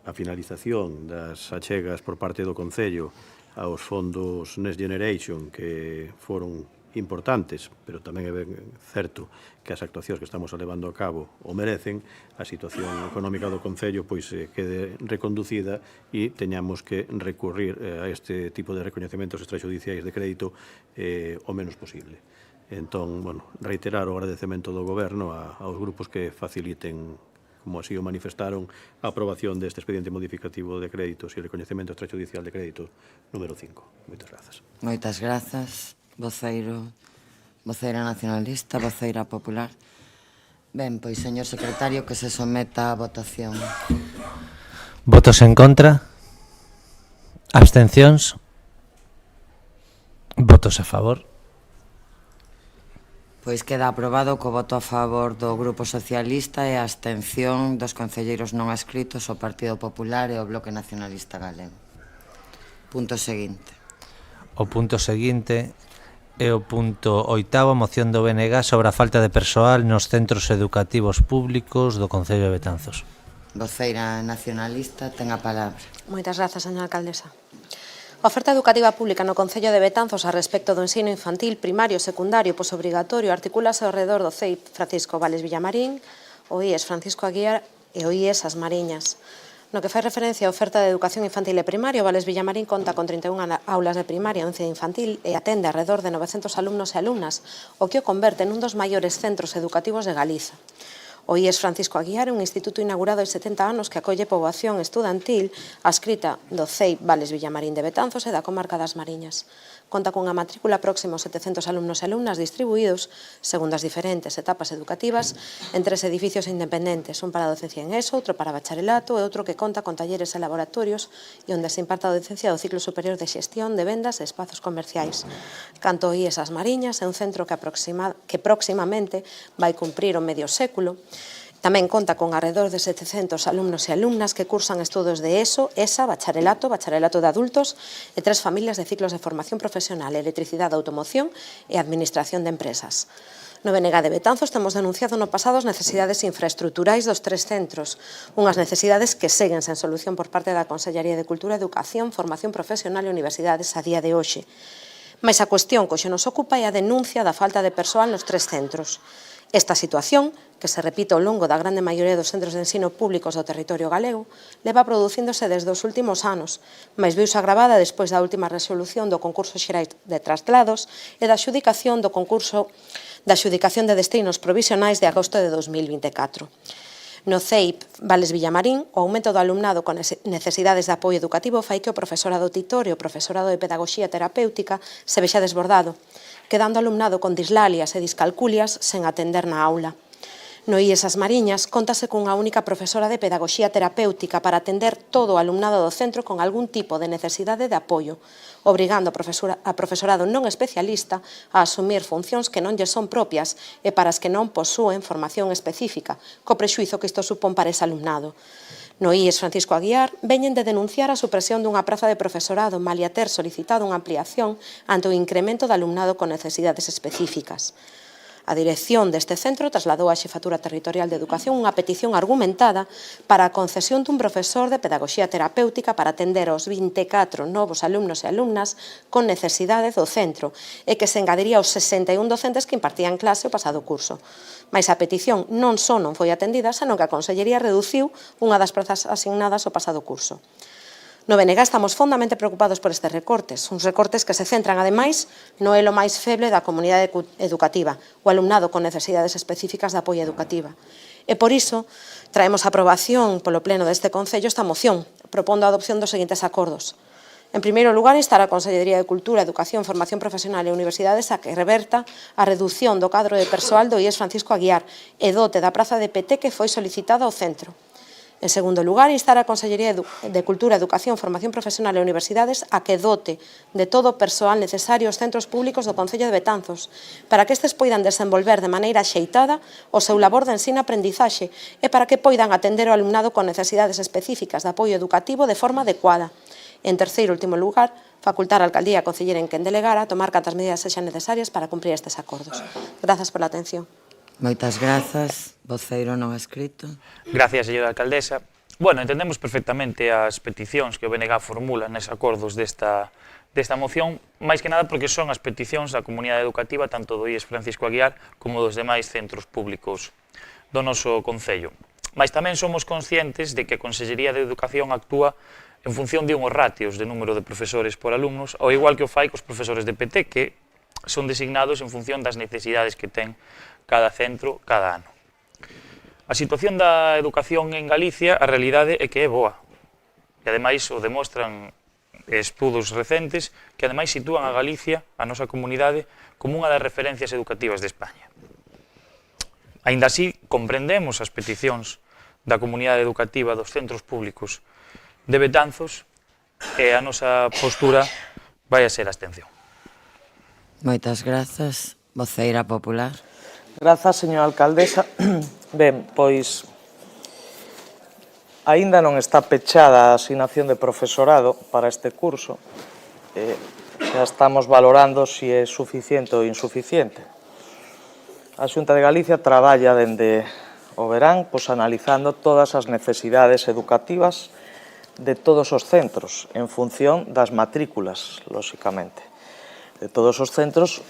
a finalización das achegas por parte do Concello aos fondos Next Generation, que foron importantes, pero tamén é certo que as actuacións que estamos levando a cabo o merecen, a situación económica do Concello pois quede reconducida e teñamos que recurrir a este tipo de recoñecementos extrajudiciais de crédito o menos posible. Entón, bueno, reiterar o agradecemento do Goberno aos grupos que faciliten, como así o manifestaron, a aprobación deste expediente modificativo de créditos e recoñecemento extrajudicial de crédito número 5. Moitas grazas. Moitas grazas, voceira nacionalista, voceira popular. Ben, pois, señor secretario, que se someta a votación. Votos en contra? Abstencións? Votos a favor? Pois queda aprobado co voto a favor do Grupo Socialista e a abstención dos concelleiros non adscritos, o Partido Popular e o Bloque Nacionalista Galego. Punto seguinte. O punto seguinte é o punto 8º, moción do BNG sobre a falta de persoal nos centros educativos públicos do Concello de Betanzos. Voceira nacionalista, ten a palabra. Moitas grazas, señora alcaldesa. A oferta educativa pública no Concello de Betanzos a respecto do ensino infantil, primario, secundario e posobrigatorio articúlase ao redor do CEIP Francisco Vales Villamarín, o IES Francisco Aguiar e o IES As Mariñas. No que fai referencia á oferta de educación infantil e primario, Vales Villamarín conta con 31 aulas de primaria e 11 de infantil e atende alrededor de 900 alumnos e alumnas, o que o converte nun dos maiores centros educativos de Galiza. O IES Francisco Aguiar é un instituto inaugurado hai 70 anos que acolle poboación estudantil adscrita do CEIP Vales Villamarín de Betanzos e da comarca das Mariñas. Conta cunha matrícula próxima aos 700 alumnos e alumnas distribuídos, segundo as diferentes etapas educativas, en 3 edificios independentes, un para a docencia en ESO, outro para bacharelato e outro que conta con talleres e laboratorios e onde se imparta a docencia do ciclo superior de xestión de vendas e espazos comerciais. Canto IES As Mariñas é un centro que próximamente vai cumprir o medio século. Tamén conta con alrededor de 700 alumnos e alumnas que cursan estudos de ESO, ESA, bacharelato de adultos e 3 familias de ciclos de formación profesional, electricidade, automoción e administración de empresas. No BNG de Betanzos temos denunciado no pasado as necesidades infraestruturais dos 3 centros, unhas necesidades que seguen sen solución por parte da Consellería de Cultura, Educación, Formación Profesional e Universidades a día de hoxe. Mais a cuestión que hoxe nos ocupa é a denuncia da falta de persoal nos 3 centros. Esta situación, que se repite ao longo da grande maioría dos centros de ensino públicos do territorio galego, leva producíndose desde os últimos anos, mas viuse agravada despois da última resolución do concurso xerais de traslados e da adxudicación de destinos provisionais de agosto de 2024. No CEIP Vales Villamarín, o aumento do alumnado con necesidades de apoio educativo fai que o profesorado titor e o profesorado de pedagogía terapéutica se vexa desbordado, quedando alumnado con dislalias e discalculias sen atender na aula. No IES As Mariñas, contase cunha única profesora de pedagogía terapéutica para atender todo o alumnado do centro con algún tipo de necesidade de apoio, obrigando a profesorado non especialista a asumir funcións que non lle son propias e para as que non posúen formación específica, co prexuízo que isto supón para ese alumnado. No IES Francisco Aguiar veñen de denunciar a supresión dunha praza de profesorado malia ter solicitado unha ampliación ante o incremento de alumnado con necesidades específicas. A dirección deste centro trasladou á Xefatura Territorial de Educación unha petición argumentada para a concesión dun profesor de pedagogía terapéutica para atender aos 24 novos alumnos e alumnas con necesidade do centro e que se engadiría aos 61 docentes que impartían clase o pasado curso. Mais a petición non só non foi atendida, senón que a Consellería reduciu unha das prazas asignadas o pasado curso. No BNG estamos fondamente preocupados por estes recortes, uns recortes que se centran, ademais, no elo máis feble da comunidade educativa, o alumnado con necesidades específicas de apoio educativa. E por iso, traemos a aprobación polo Pleno deste Concello esta moción, propondo a adopción dos seguintes acordos. En primeiro lugar, instar a Consellería de Cultura, Educación, Formación Profesional e Universidades a que reverta a reducción do cadro de persoal do IES Francisco Aguiar e dote da praza de PT que foi solicitada ao centro. En segundo lugar, instar a Consellería de Cultura, Educación, Formación Profesional e Universidades a que dote de todo o persoal necesario aos centros públicos do Concello de Betanzos para que estes poidan desenvolver de maneira axeitada o seu labor de ensino-aprendizaxe e para que poidan atender o alumnado con necesidades específicas de apoio educativo de forma adecuada. En terceiro e último lugar, facultar a Alcaldía e a Concelleira en quen delegara a tomar cantas medidas sexan necesarias para cumprir estes acordos. Grazas pola atención. Moitas grazas. Voceiro non escrito. Gracias, señora alcaldesa. Bueno, entendemos perfectamente as peticións que o BNG formula nes acordos desta moción, máis que nada porque son as peticións da comunidade educativa tanto do IES Francisco Aguiar como dos demais centros públicos do noso Concello. Mas tamén somos conscientes de que a Consellería de Educación actúa en función de unhos ratios de número de profesores por alumnos, ao igual que o fai cos profesores de PT, que son designados en función das necesidades que ten cada centro cada ano. A situación da educación en Galicia, a realidade é que é boa. E ademais o demostran estudos recentes que ademais sitúan a Galicia, a nosa comunidade, como unha das referencias educativas de España. Aínda así, comprendemos as peticións da comunidade educativa dos centros públicos de Betanzos e a nosa postura vai a ser a abstención. Moitas grazas. Voceira popular. Grazas, señora alcaldesa. Ben, pois, aínda non está pechada a asignación de profesorado para este curso. Xa estamos valorando se é suficiente ou insuficiente. A Xunta de Galicia traballa dende o verán analizando todas as necesidades educativas de todos os centros, en función das matrículas, lóxicamente. De todos os centros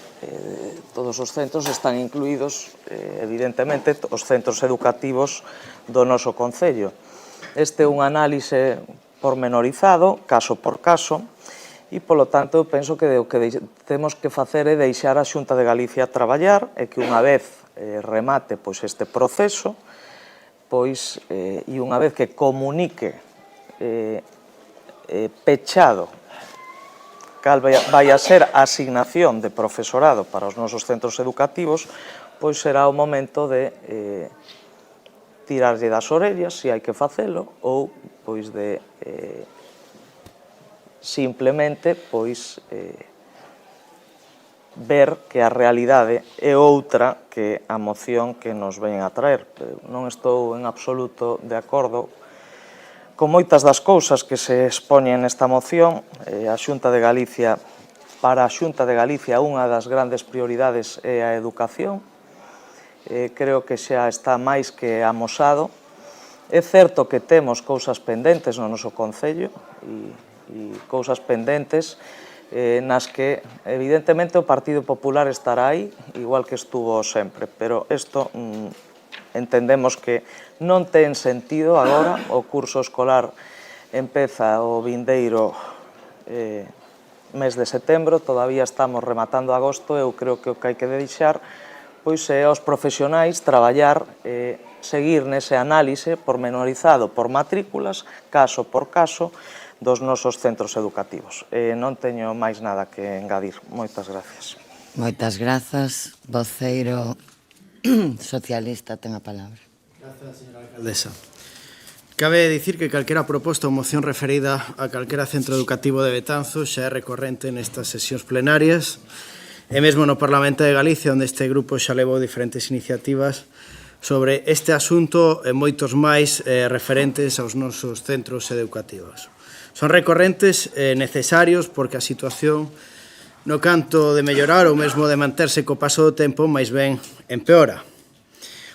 están incluídos, evidentemente, os centros educativos do noso Concello. Este é un análise pormenorizado, caso por caso, e, polo tanto, penso que o que temos que facer é deixar a Xunta de Galicia traballar e que unha vez remate este proceso, pois, e unha vez que comunique pechado cal vai a ser a asignación de profesorado para os nosos centros educativos, pois será o momento de tirarlle das orellas, se hai que facelo, ou pois de simplemente pois ver que a realidade é outra que a moción que nos ven a traer. Non estou en absoluto de acordo con moitas das cousas que se expoñen nesta moción. A Xunta de Galicia, para a Xunta de Galicia, unha das grandes prioridades é a educación. Creo que xa está máis que amosado. É certo que temos cousas pendentes no noso Concello e cousas pendentes nas que evidentemente o Partido Popular estará aí, igual que estuvo sempre, pero isto entendemos que non ten sentido agora. O curso escolar empeza o vindeiro mes de setembro, todavía estamos rematando agosto. Eu creo que o que hai que deixar pois é aos profesionais traballar, seguir nese análise pormenorizado por matrículas, caso por caso, dos nosos centros educativos. Non teño máis nada que engadir. Moitas gracias. Moitas grazas. Voceiro socialista ten a palabra. Grazas, señora alcaldesa. Cabe dicir que calquera proposta ou moción referida a calquera centro educativo de Betanzos xa é recorrente nestas sesións plenarias e mesmo no Parlamento de Galicia, onde este grupo xa levou diferentes iniciativas sobre este asunto e moitos máis referentes aos nosos centros educativos. Son recorrentes e necesarios porque a situación no canto de mellorar ou mesmo de manterse co paso do tempo máis ben empeora.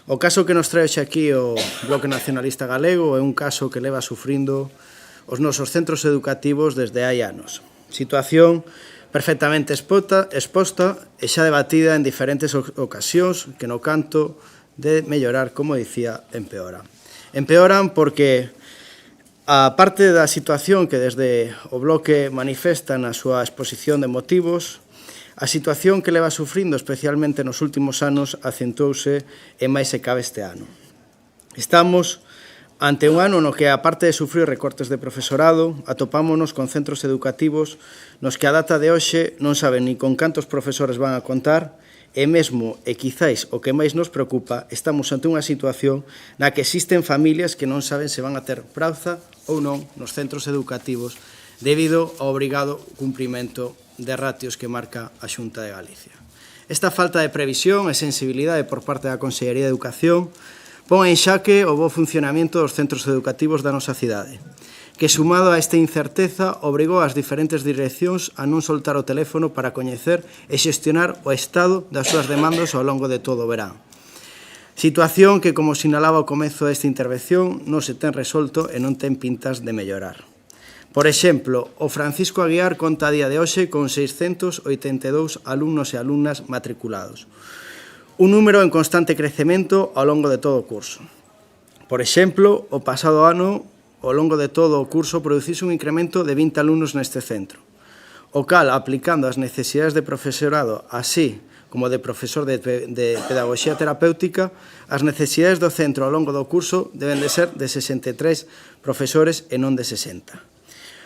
O caso que nos trae xe aquí o Bloque Nacionalista Galego é un caso que leva sufrindo os nosos centros educativos desde hai anos. Situación perfectamente exposta e xa debatida en diferentes ocasións que no canto de mellorar, como dicía, empeoran. Empeoran porque a parte da situación que desde o Bloque manifesta na súa exposición de motivos, a situación que leva sufrindo especialmente nos últimos anos acentuouse e máis se cabe este ano. Estamos ante un ano no que, a parte de sufrir recortes de profesorado, atopámonos con centros educativos nos que a data de hoxe non saben ni con cantos profesores van a contar e mesmo, e quizáis o que máis nos preocupa, estamos ante unha situación na que existen familias que non saben se van a ter praza ou non nos centros educativos debido ao obrigado cumprimento de ratios que marca a Xunta de Galicia. Esta falta de previsión e sensibilidade por parte da Consellería de Educación pon en xaque o bo funcionamento dos centros educativos da nosa cidade, que sumado a esta incerteza obrigou as diferentes direccións a non soltar o teléfono para coñecer e xestionar o estado das súas demandas ao longo de todo o verán. Situación que, como sinalaba ao comezo desta intervención, non se ten resolto e non ten pintas de mellorar. Por exemplo, o Francisco Aguiar conta a día de hoxe con 682 alumnos e alumnas matriculados. Un número en constante crecemento ao longo de todo o curso. Por exemplo, o pasado ano, ao longo de todo o curso, produciuse un incremento de 20 alumnos neste centro, o cal, aplicando as necesidades de profesorado, así como de profesor de pedagogía terapéutica, as necesidades do centro ao longo do curso deben de ser de 63 profesores e non de 60.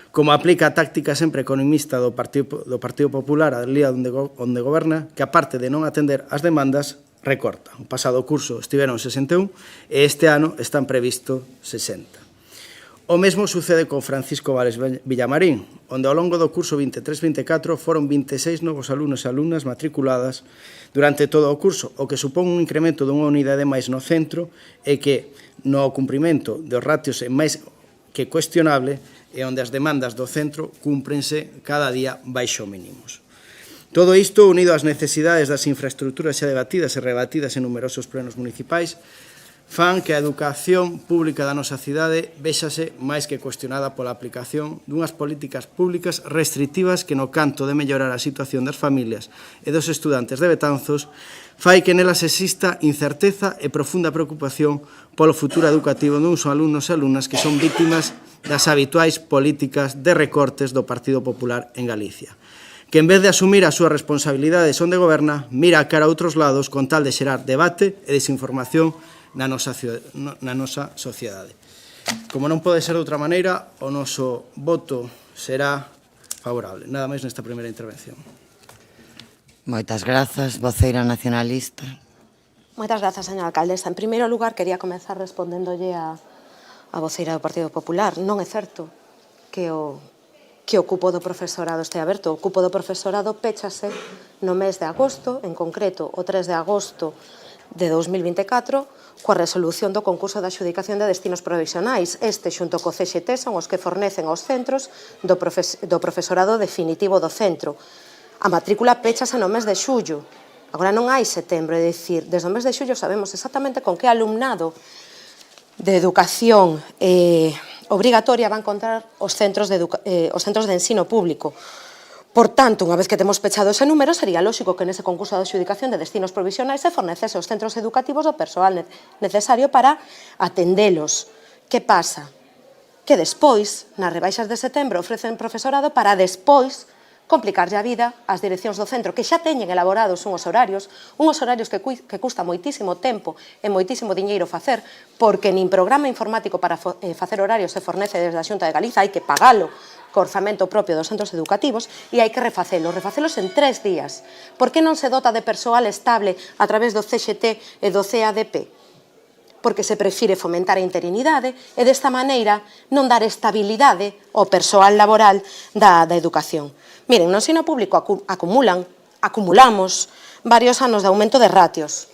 Como aplica a táctica sempre economista do Partido Popular a lía onde goberna, que aparte de non atender as demandas, recorta. O pasado curso estiveron 61 e este ano están previsto 60. O mesmo sucede con Francisco Vales Villamarín, onde ao longo do curso 23-24 foron 26 novos alumnos e alumnas matriculadas durante todo o curso, o que supón un incremento dunha unidade máis no centro e que no cumprimento dos ratios é máis que cuestionable e onde as demandas do centro cúmprense cada día baixo mínimos. Todo isto, unido ás necesidades das infraestructuras xa debatidas e rebatidas en numerosos plenos municipais, fan que a educación pública da nosa cidade véxase máis que cuestionada pola aplicación dunhas políticas públicas restrictivas que, no canto de mellorar a situación das familias e dos estudantes de Betanzos, fai que nelas exista incerteza e profunda preocupación polo futuro educativo duns alumnos e alumnas que son vítimas das habituais políticas de recortes do Partido Popular en Galicia, que en vez de asumir as súas responsabilidades onde goberna, mira a cara a outros lados con tal de xerar debate e desinformación na nosa sociedade. Como non pode ser de outra maneira, o noso voto será favorable. Nada máis nesta primeira intervención. Moitas grazas, voceira nacionalista. Moitas grazas, señora alcaldesa. En primeiro lugar, quería comenzar respondéndolle a voceira do Partido Popular. Non é certo que o cupo do profesorado este aberto. O cupo do profesorado péchase no mes de agosto, en concreto o 3 de agosto de 2024, coa resolución do concurso de adxudicación de destinos provisionais. Este, xunto co CXT, son os que fornecen aos centros do profesorado definitivo do centro. A matrícula péchase no mes de xullo. Agora non hai setembro, é dicir, desde o mes de xullo sabemos exactamente con que alumnado de educación obrigatoria van contar os centros de ensino público. Por tanto, unha vez que temos pechado ese número, sería lógico que nese concurso de adxudicación de destinos provisionais se fornecese aos centros educativos o persoal necesario para atendelos. Que pasa? Que despois, nas rebaixas de setembro, ofrecen profesorado para despois complicarlle a vida ás direccións do centro, que xa teñen elaborados unhos horarios que custa moitísimo tempo e moitísimo diñeiro facer, porque nin programa informático para facer horarios se fornece desde a Xunta de Galiza, hai que pagalo co orzamento propio dos centros educativos e hai que refacelos en 3 días. Por que non se dota de persoal estable a través do CXT e do CADP? Porque se prefire fomentar a interinidade e desta maneira non dar estabilidade ao persoal laboral da educación. Miren, no ensino público acumulamos varios anos de aumento de ratios.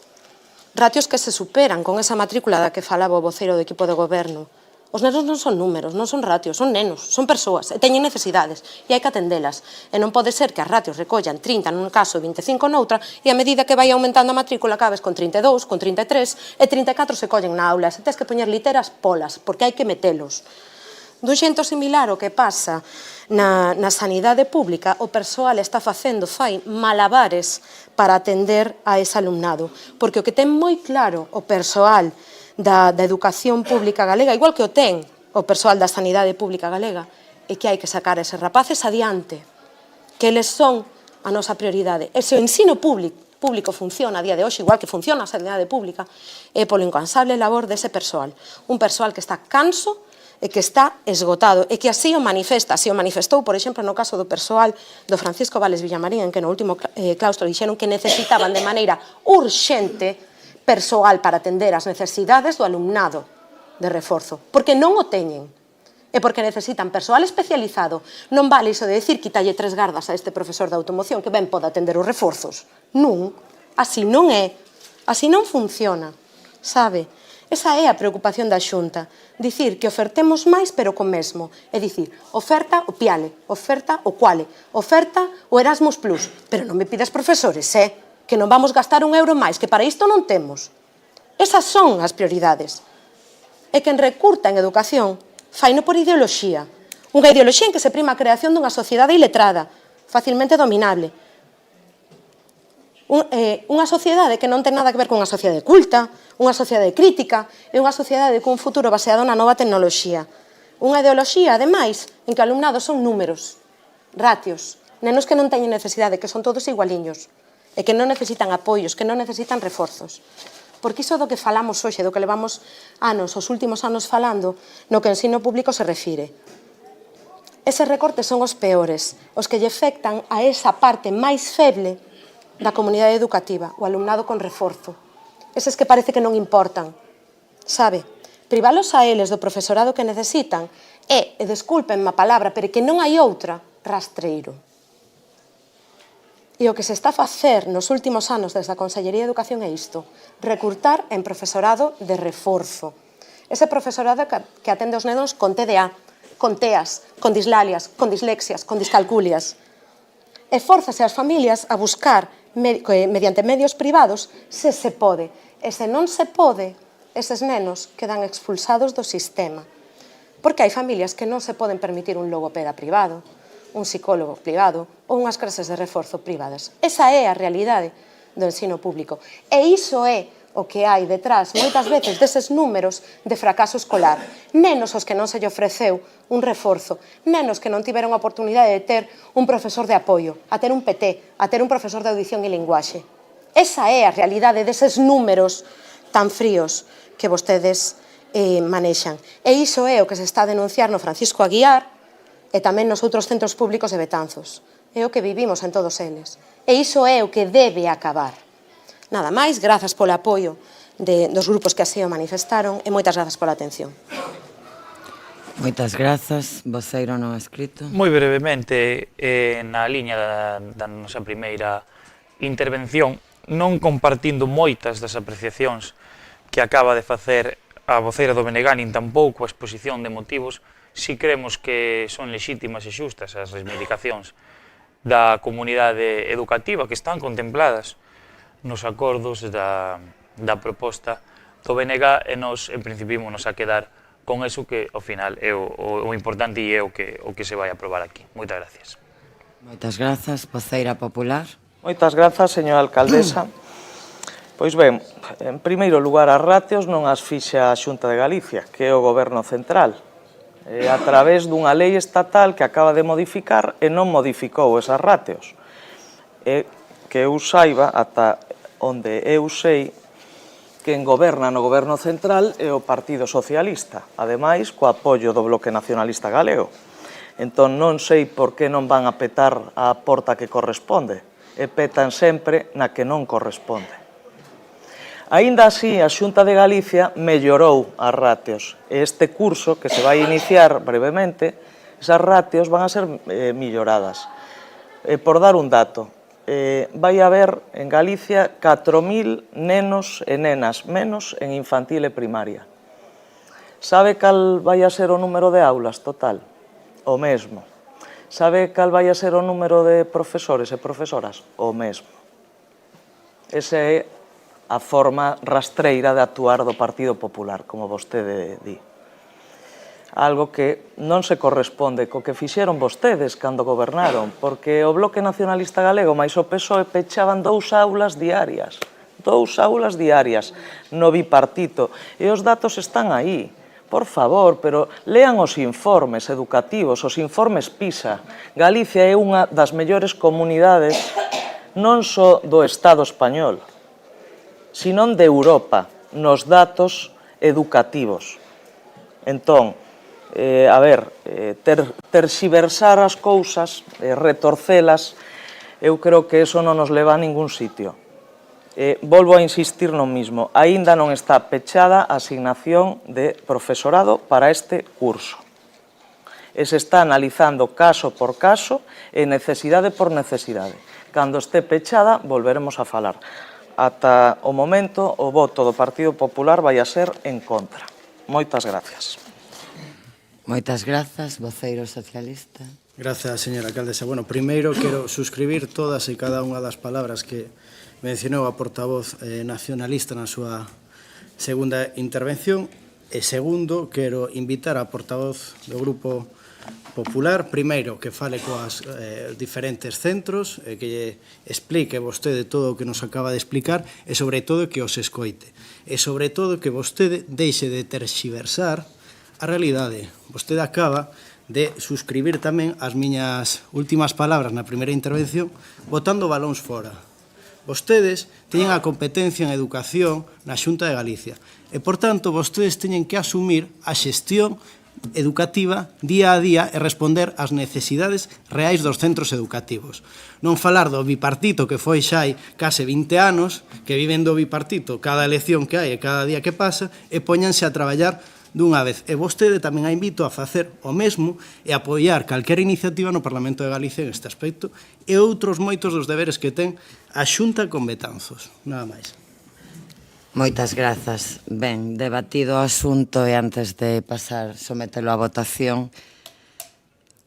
Ratios que se superan con esa matrícula da que falaba o voceiro do equipo de goberno. Os nenos non son números, non son ratios, son nenos, son persoas, e teñen necesidades, e hai que atendelas. E non pode ser que as ratios recollan 30 nun caso e 25 noutra, e a medida que vai aumentando a matrícula acabes con 32, con 33, e 34 se collen na aula. Se tens que poñer literas, polas, porque hai que metelos. Dun xento similar o que pasa na sanidade pública, o persoal está fai malabares para atender a ese alumnado, porque o que ten moi claro o persoal da educación pública galega, igual que o ten o persoal da sanidade pública galega, é que hai que sacar eses rapaces adiante, que eles son a nosa prioridade. E se o ensino público funciona a día de hoxe, igual que funciona a sanidade pública, é polo incansable labor dese persoal. Un persoal que está canso e que está esgotado, e que así o manifesta, así o manifestou, por exemplo, no caso do persoal do Francisco Vales Villamarín, en que no último claustro dixeron que necesitaban de maneira urxente persoal para atender as necesidades do alumnado de reforzo, porque non o teñen, e porque necesitan persoal especializado. Non vale iso de decir quitalle 3 gardas a este profesor de automoción que ben pode atender os reforzos. Non, así non é, así non funciona, sabe? Esa é a preocupación da Xunta, dicir que ofertemos máis pero co mesmo, é dicir, oferta o Piale, oferta o Cuale, oferta o Erasmus Plus, pero non me pidas profesores, que non vamos gastar €1 máis, que para isto non temos. Esas son as prioridades. E quen recurta en educación faino por ideoloxía. Unha ideoloxía en que se prima a creación dunha sociedade iletrada, facilmente dominable. Unha sociedade que non ten nada que ver con unha sociedade culta, unha sociedade crítica e unha sociedade cun futuro baseado na nova tecnoloxía. Unha ideoloxía, ademais, en que o alumnado son números, ratios, nenos que non teñen necesidade, que son todos igualiños, e que non necesitan apoios, que non necesitan reforzos. Porque iso do que falamos hoxe, do que levamos os últimos anos falando, no que o ensino público se refire. Eses recortes son os peores, os que lle afectan a esa parte máis feble da comunidade educativa, o alumnado con reforzo. Eses que parece que non importan, sabe? Privalos a eles do profesorado que necesitan é, e desculpenme a palabra, pero que non hai outra, rastreiro. E o que se está a facer nos últimos anos desde a Consellería de Educación é isto, recrutar en profesorado de reforzo. Ese profesorado que atende os nenos con TDA, con TEAs, con dislalias, con dislexias, con discalculias. E fórzase as familias a buscar, mediante medios privados, se pode. E se non se pode, eses nenos quedan expulsados do sistema. Porque hai familias que non se poden permitir un logopeda privado, un psicólogo privado ou unhas clases de reforzo privadas. Esa é a realidade do ensino público. E iso é o que hai detrás, moitas veces, deses números de fracaso escolar. Nenos aos que non se lle ofreceu un reforzo, nenos que non tiveron a oportunidade de ter un profesor de apoio, a ter un PT, a ter un profesor de audición e linguaxe. Esa é a realidade deses números tan fríos que vostedes manexan. E iso é o que se está a denunciar no Francisco Aguiar e tamén nos outros centros públicos de Betanzos. É o que vivimos en todos eles. E iso é o que debe acabar. Nada máis, grazas polo apoio dos grupos que así o manifestaron e moitas grazas pola atención. Moitas grazas, voceiro non escrito. Moi brevemente, na liña da nosa primeira intervención, non compartindo moitas das apreciacións que acaba de facer a voceira do BNG, nin tampouco a exposición de motivos, si creemos que son lexítimas e xustas as reivindicacións da comunidade educativa que están contempladas nos acordos da proposta do BNG, e nos, en principio, nos a quedar con eso que, ao final, é o importante e é o que se vai aprobar aquí. Moitas gracias. Moitas grazas, voceira popular. Moitas grazas, señora alcaldesa. Pois ben, en primeiro lugar, as ratios non as fixa a Xunta de Galicia, que é o Goberno Central, a través dunha lei estatal que acaba de modificar e non modificou esas ratios. E que eu saiba, ata onde eu sei, quen goberna no Goberno Central é o Partido Socialista, ademais, co apoio do Bloque Nacionalista Galego. Entón, non sei por que non van a petar a porta que corresponde, e petan sempre na que non corresponde. Aínda así, a Xunta de Galicia mellorou as ratios. E este curso, que se vai iniciar brevemente, esas ratios van a ser melloradas. Por dar un dato, vai haber en Galicia 4.000 nenos e nenas menos en infantil e primaria. Sabe cal vai a ser o número de aulas total? O mesmo. Sabe cal vai a ser o número de profesores e profesoras? O mesmo. Ese é a forma rastreira de actuar do Partido Popular, como vostede di. Algo que non se corresponde co que fixeron vostedes cando gobernaron, porque o Bloque Nacionalista Galego máis o PSOE pechaban 2 aulas diarias no bipartito, e os datos están aí. Por favor, pero lean os informes educativos, os informes PISA. Galicia é unha das mellores comunidades non só do Estado español, senón de Europa, nos datos educativos. Entón, terxiversar as cousas, retorcelas, eu creo que eso non nos leva a ningún sitio. Volvo a insistir no mismo, aínda non está pechada a asignación de profesorado para este curso. E se está analizando caso por caso e necesidade por necesidade. Cando este pechada, volveremos a falar. Ata o momento, o voto do Partido Popular vai a ser en contra. Moitas gracias. Moitas grazas, voceiro socialista. Grazas, señora alcaldesa. Bueno, primeiro, quero suscribir todas e cada unha das palabras que mencionou a portavoz nacionalista na súa segunda intervención. E segundo, quero invitar a portavoz do Grupo Popular, primeiro, que fale coas diferentes centros, que lle explique vostede todo o que nos acaba de explicar, e sobre todo que os escoite. E sobre todo que vostede deixe de terxiversar a realidade. Vostede acaba de suscribir tamén as miñas últimas palabras na primeira intervención, botando balóns fora. Vostedes teñen a competencia en educación na Xunta de Galicia e, por tanto, vostedes teñen que asumir a xestión educativa día a día e responder ás necesidades reais dos centros educativos. Non falar do bipartito que foi xa hai case 20 anos, que viven do bipartito cada elección que hai e cada día que pasa, e poñanse a traballar dunha vez. E vostede tamén a invito a facer o mesmo e a apoiar calquera iniciativa no Parlamento de Galicia en este aspecto e outros moitos dos deberes que ten a Xunta con Betanzos. Nada máis. Moitas grazas. Ben, debatido o asunto e antes de pasar, sometelo a votación,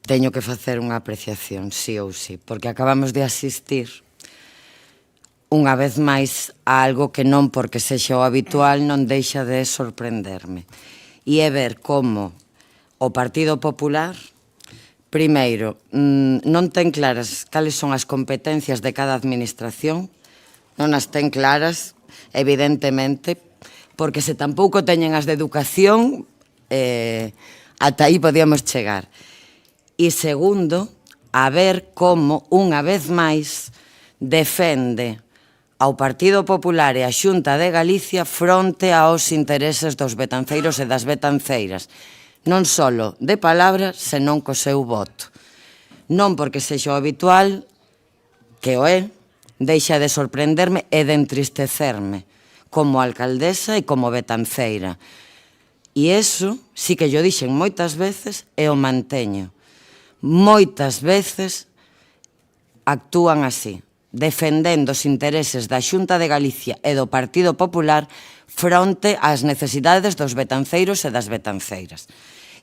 teño que facer unha apreciación, sí ou sí, porque acabamos de asistir unha vez máis a algo que non porque sexa o habitual non deixa de sorprenderme. E é ver como o Partido Popular, primeiro, non ten claras cales son as competencias de cada administración, non as ten claras, evidentemente, porque se tampouco teñen as de educación, ata aí podíamos chegar. E segundo, a ver como, unha vez máis, defende ao Partido Popular e á Xunta de Galicia fronte aos intereses dos betanceiros e das betanceiras, non só de palabra, senón co seu voto. Non porque sexa o habitual, que o é, deixa de sorprenderme e de entristecerme, como alcaldesa e como betanceira. E iso sí que yo dixen moitas veces e o manteño. Moitas veces actúan así, defendendo os intereses da Xunta de Galicia e do Partido Popular fronte ás necesidades dos betanceiros e das betanceiras.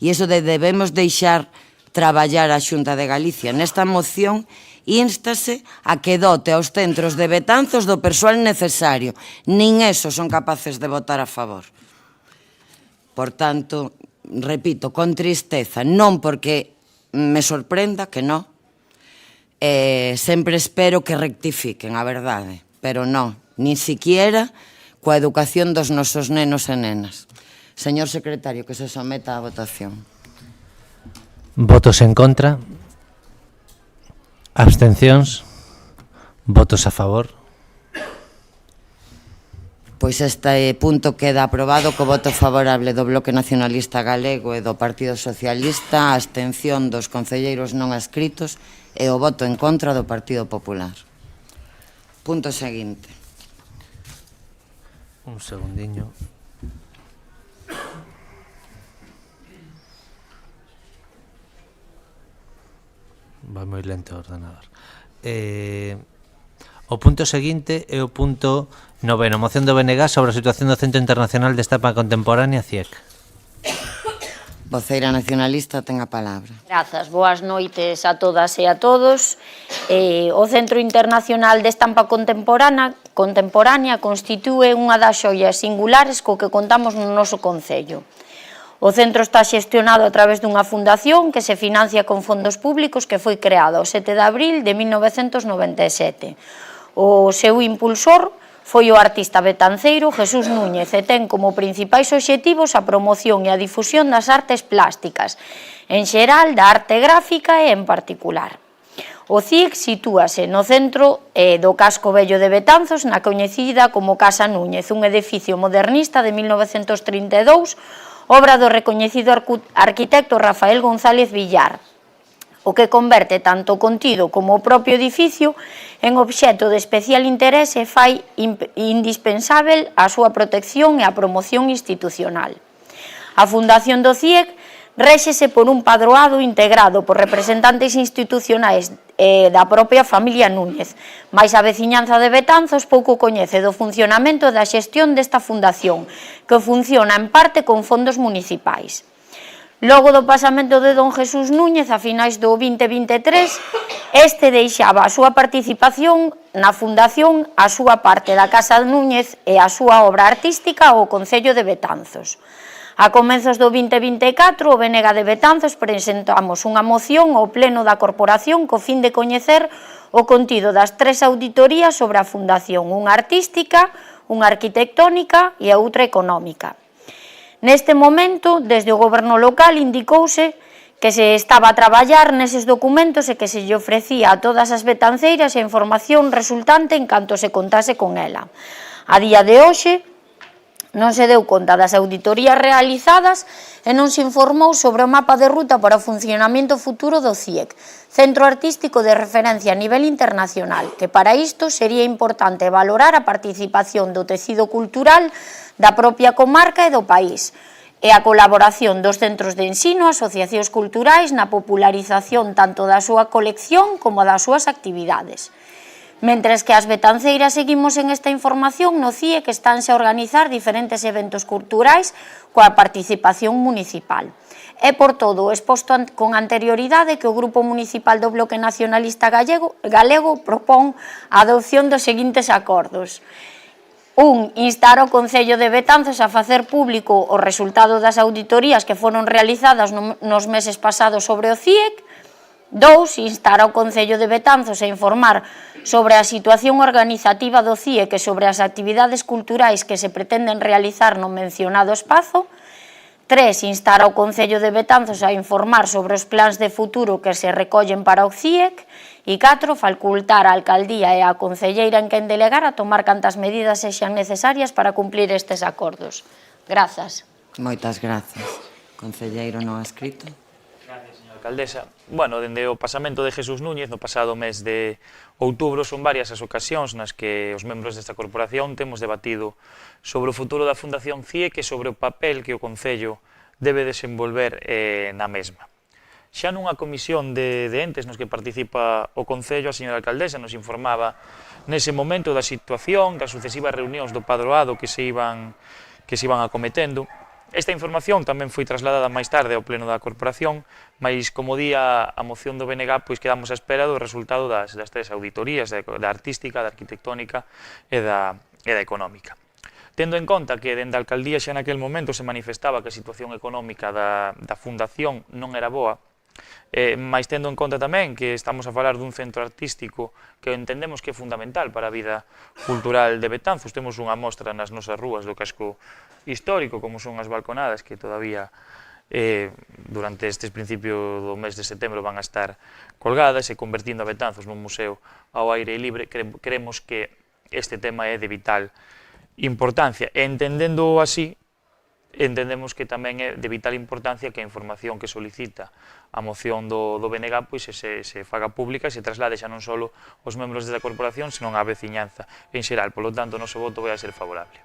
E iso de debemos deixar traballar a Xunta de Galicia. Nesta moción instase a que dote aos centros de Betanzos do persoal necesario. Nin eso son capaces de votar a favor. Por tanto, repito, con tristeza, non porque me sorprenda, que non, sempre espero que rectifiquen, a verdade, pero non, nin siquiera coa educación dos nosos nenos e nenas. Señor secretario, que se someta á votación. Votos en contra. Abstencións. Votos a favor. Pois este punto queda aprobado co voto favorable do Bloque Nacionalista Galego e do Partido Socialista, a abstención dos concelleiros non adscritos e o voto en contra do Partido Popular. Punto seguinte. Un segundiño. Vai moi lento o ordenador. O punto seguinte é o punto 9, moción do BNG sobre a situación do Centro Internacional de Estampa Contemporánea, CIEC. Voceira nacionalista ten a palabra. Grazas, boas noites a todas e a todos. O Centro Internacional de Estampa Contemporánea constitúe unha das xoias singulares co que contamos no noso concello. O centro está xestionado a través dunha fundación que se financia con fondos públicos que foi creada o 7 de abril de 1997. O seu impulsor foi o artista betanceiro Jesús Núñez e ten como principais obxectivos a promoción e a difusión das artes plásticas, en xeral da arte gráfica e en particular. O CIEC sitúase no centro do casco vello de Betanzos, na coñecida como Casa Núñez, un edificio modernista de 1932, obra do recoñecido arquitecto Rafael González Villar, o que converte tanto o contido como o propio edificio en obxecto de especial interese e fai indispensável a súa protección e a promoción institucional. A Fundación do CIEC réxese por un padroado integrado por representantes institucionais da propia familia Núñez, mais a veciñanza de Betanzos pouco coñece do funcionamento da xestión desta fundación, que funciona en parte con fondos municipais. Logo do pasamento de don Jesús Núñez a finais do 2023, este deixaba a súa participación na fundación, a súa parte da Casa Núñez e a súa obra artística ao Concello de Betanzos. A comenzos do 2024, o BNG de Betanzos presentamos unha moción ao Pleno da Corporación co fin de coñecer o contido das 3 auditorías sobre a fundación, unha artística, unha arquitectónica e a outra económica. Neste momento, desde o Goberno local indicouse que se estaba a traballar neses documentos e que se lle ofrecía a todas as betanceiras a información resultante en canto se contase con ela. A día de hoxe, non se deu conta das auditorías realizadas e non se informou sobre o mapa de ruta para o funcionamento futuro do CIEC, centro artístico de referencia a nivel internacional, que para isto sería importante valorar a participación do tecido cultural da propia comarca e do país, e a colaboración dos centros de ensino, asociacións culturais na popularización tanto da súa colección como das súas actividades. Mentres que as betanceiras seguimos en esta información, no CIEC estánse a organizar diferentes eventos culturais coa participación municipal. É por todo o exposto con anterioridade que o Grupo Municipal do Bloque Nacionalista Galego propón a adopción dos seguintes acordos. 1. Instar ao Concello de Betanzos a facer público o resultado das auditorías que foron realizadas nos meses pasados sobre o CIEC. 2. Instar ao Concello de Betanzos a informar sobre a situación organizativa do CIEC e sobre as actividades culturais que se pretenden realizar no mencionado espazo. 3. Instar ao Concello de Betanzos a informar sobre os plans de futuro que se recollen para o CIEC. E 4, facultar a alcaldía e a concelleira en quen delegar a tomar cantas medidas sexan necesarias para cumplir estes acordos. Grazas. Moitas grazas. Concelleiro non adscrito. Gracias, señora alcaldesa. Bueno, dende o pasamento de Jesús Núñez no pasado mes de outubro son varias as ocasións nas que os membros desta corporación temos debatido sobre o futuro da Fundación CIEC e sobre o papel que o Concello debe desenvolver na mesma. Xa nunha comisión de entes nos que participa o Concello, a señora alcaldesa nos informaba nese momento da situación, das sucesivas reunións do padroado que se iban acometendo. Esta información tamén foi trasladada máis tarde ao pleno da corporación, mas como día a moción do BNG, pois quedamos á espera do resultado das tres auditorías, da artística, da arquitectónica e da económica. Tendo en conta que dende a alcaldía xa naquel momento se manifestaba que a situación económica da fundación non era boa, mas tendo en conta tamén que estamos a falar dun centro artístico que entendemos que é fundamental para a vida cultural de Betanzos, temos unha mostra nas nosas rúas do casco histórico, como son as balconadas, que todavía durante estes principios do mes de setembro van a estar colgadas e convertindo a Betanzos nun museo ao aire libre. Creemos que este tema é de vital importancia, e entendendo así, entendemos que tamén é de vital importancia que a información que solicita a moción do BNG pois se faga pública e se traslade xa non só os membros da corporación, senón a veciñanza en xeral. Por lo tanto, o noso voto vai a ser favorable.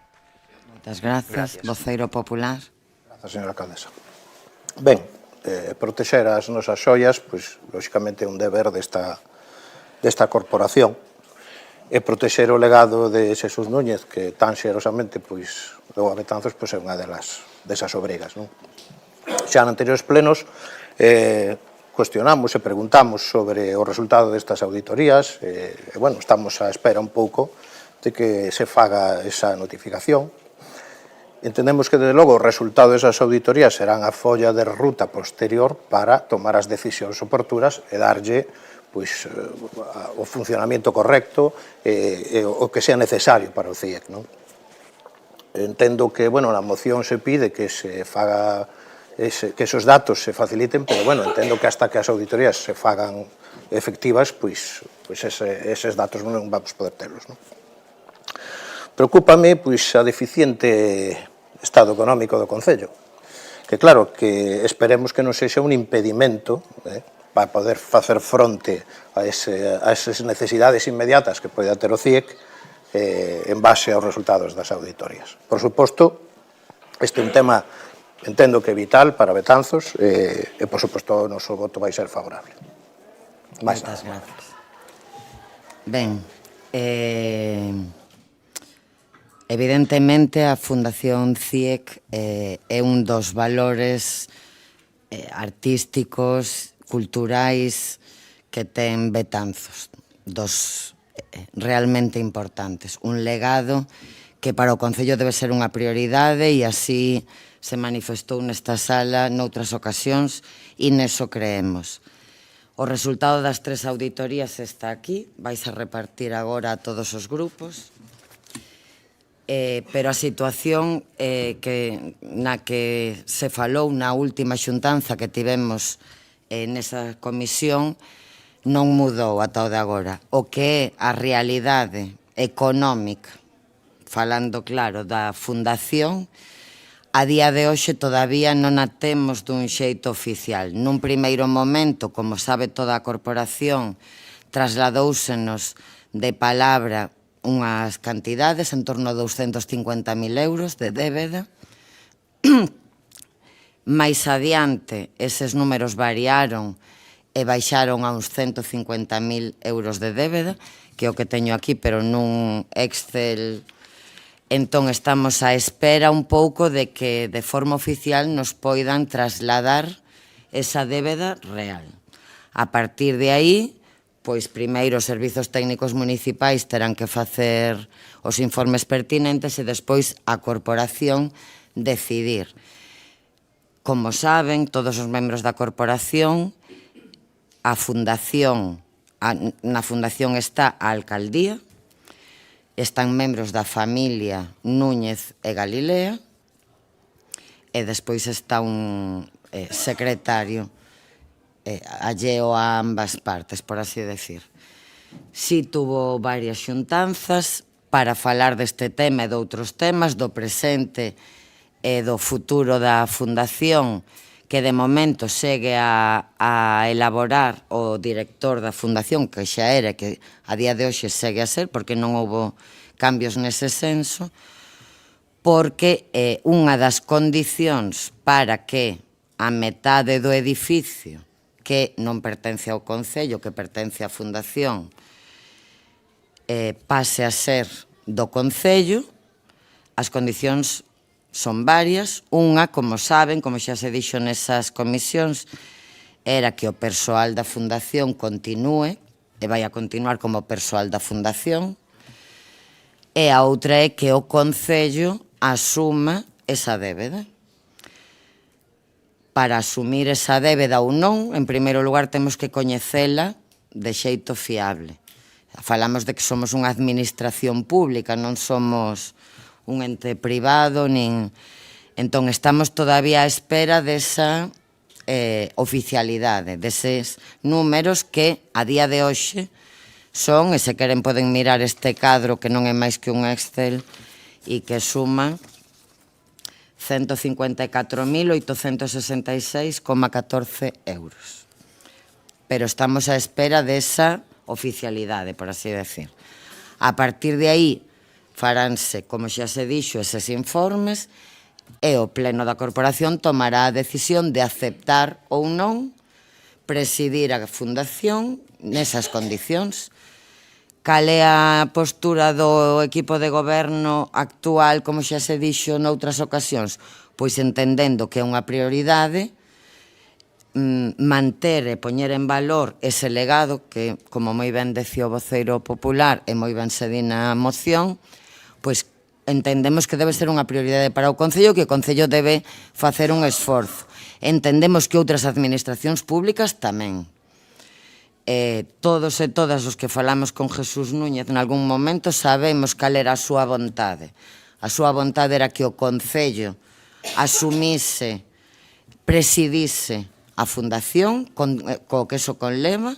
Moitas grazas. Voceiro popular. Grazas, señora alcaldesa. Ben, protexer as nosas xoias, pois, lóxicamente, é un deber desta corporación, e protexer o legado de Xesús Núñez, que tan xerosamente, pois, dou a Betanzos, pois, é unha desas obrigas, non? Xa en anteriores plenos cuestionamos e preguntamos sobre o resultado destas auditorías, e, bueno, estamos á espera un pouco de que se faga esa notificación. Entendemos que, desde logo, o resultado desas auditorías serán a folla de ruta posterior para tomar as decisións oportunas e darlle pois, o funcionamento correcto e o que sea necesario para o CIEC, non? Entendo que, bueno, na moción se pide que se faga que esos datos se faciliten, pero, bueno, entendo que hasta que as auditorías se fagan efectivas, pois eses datos non vamos poder telos, non? Preocúpame, pois, a deficiente estado económico do Concello, que, claro, que esperemos que non sexa un impedimento, para poder facer fronte a esas necesidades inmediatas que poida ter o CIEC en base aos resultados das auditorías. Por suposto, este é un tema, entendo que é vital para Betanzos e, por suposto, o noso voto vai ser favorable. Moitas grazas. Ben, evidentemente a Fundación CIEC é un dos valores artísticos, culturais que ten Betanzos, dos realmente importantes. Un legado que para o Concello debe ser unha prioridade e así se manifestou nesta sala noutras ocasións e neso creemos. O resultado das tres auditorías está aquí, vais a repartir agora a todos os grupos, pero a situación na que se falou na última xuntanza que tivemos nesa comisión non mudou ata o de agora. O que é a realidade económica, falando claro da fundación, a día de hoxe todavía non a temos dun xeito oficial. Nun primeiro momento, como sabe toda a corporación, trasladóusenos de palabra unhas cantidades en torno a 250.000 euros de débeda. Mais adiante, eses números variaron e baixaron a uns 150.000 euros de débeda, que é o que teño aquí, pero nun Excel. Entón, estamos á espera un pouco de que de forma oficial nos poidan trasladar esa débeda real. A partir de aí, pois primeiro os servizos técnicos municipais terán que facer os informes pertinentes e despois a corporación decidir. Como saben, todos os membros da corporación, na fundación está a alcaldía, están membros da familia Núñez e Galilea e despois está un secretario alleo a ambas partes, por así decir. Si tuvo varias xuntanzas para falar deste tema e de outros temas, do presente e do futuro da Fundación, que de momento segue a elaborar o director da Fundación, que xa era, que a día de hoxe segue a ser, porque non houve cambios nese senso, porque unha das condicións para que a metade do edificio que non pertence ao Concello, que pertence á Fundación, pase a ser do Concello, as condicións son varias. Unha, como saben, como xa se dixo nesas comisións, era que o persoal da Fundación continúe, e vai a continuar como persoal da Fundación, e a outra é que o Concello asuma esa débeda. Para asumir esa débeda ou non, en primeiro lugar, temos que coñecela de xeito fiable. Falamos de que somos unha administración pública, non somos un ente privado, nin... Entón, estamos todavía á espera desa oficialidade, deses números que, a día de hoxe, son, e se queren poden mirar este cadro, que non é máis que un Excel, e que suman 154.866,14 euros. Pero estamos á espera desa oficialidade, por así decir. A partir de aí, faránse, como xa se dixo, eses informes, e o Pleno da Corporación tomará a decisión de aceptar ou non presidir a Fundación nesas condicións. Cal é a postura do equipo de goberno actual, como xa se dixo noutras ocasións? Pois entendendo que é unha prioridade manter e poñer en valor ese legado que, como moi ben decía o voceiro popular e moi ben se di na moción, pois entendemos que debe ser unha prioridade para o Concello, que o Concello debe facer un esforzo. Entendemos que outras administracións públicas tamén. Todos e todas os que falamos con Jesús Núñez en algún momento sabemos cal era a súa vontade. A súa vontade era que o Concello asumise, presidise a Fundación, co que eso conleva.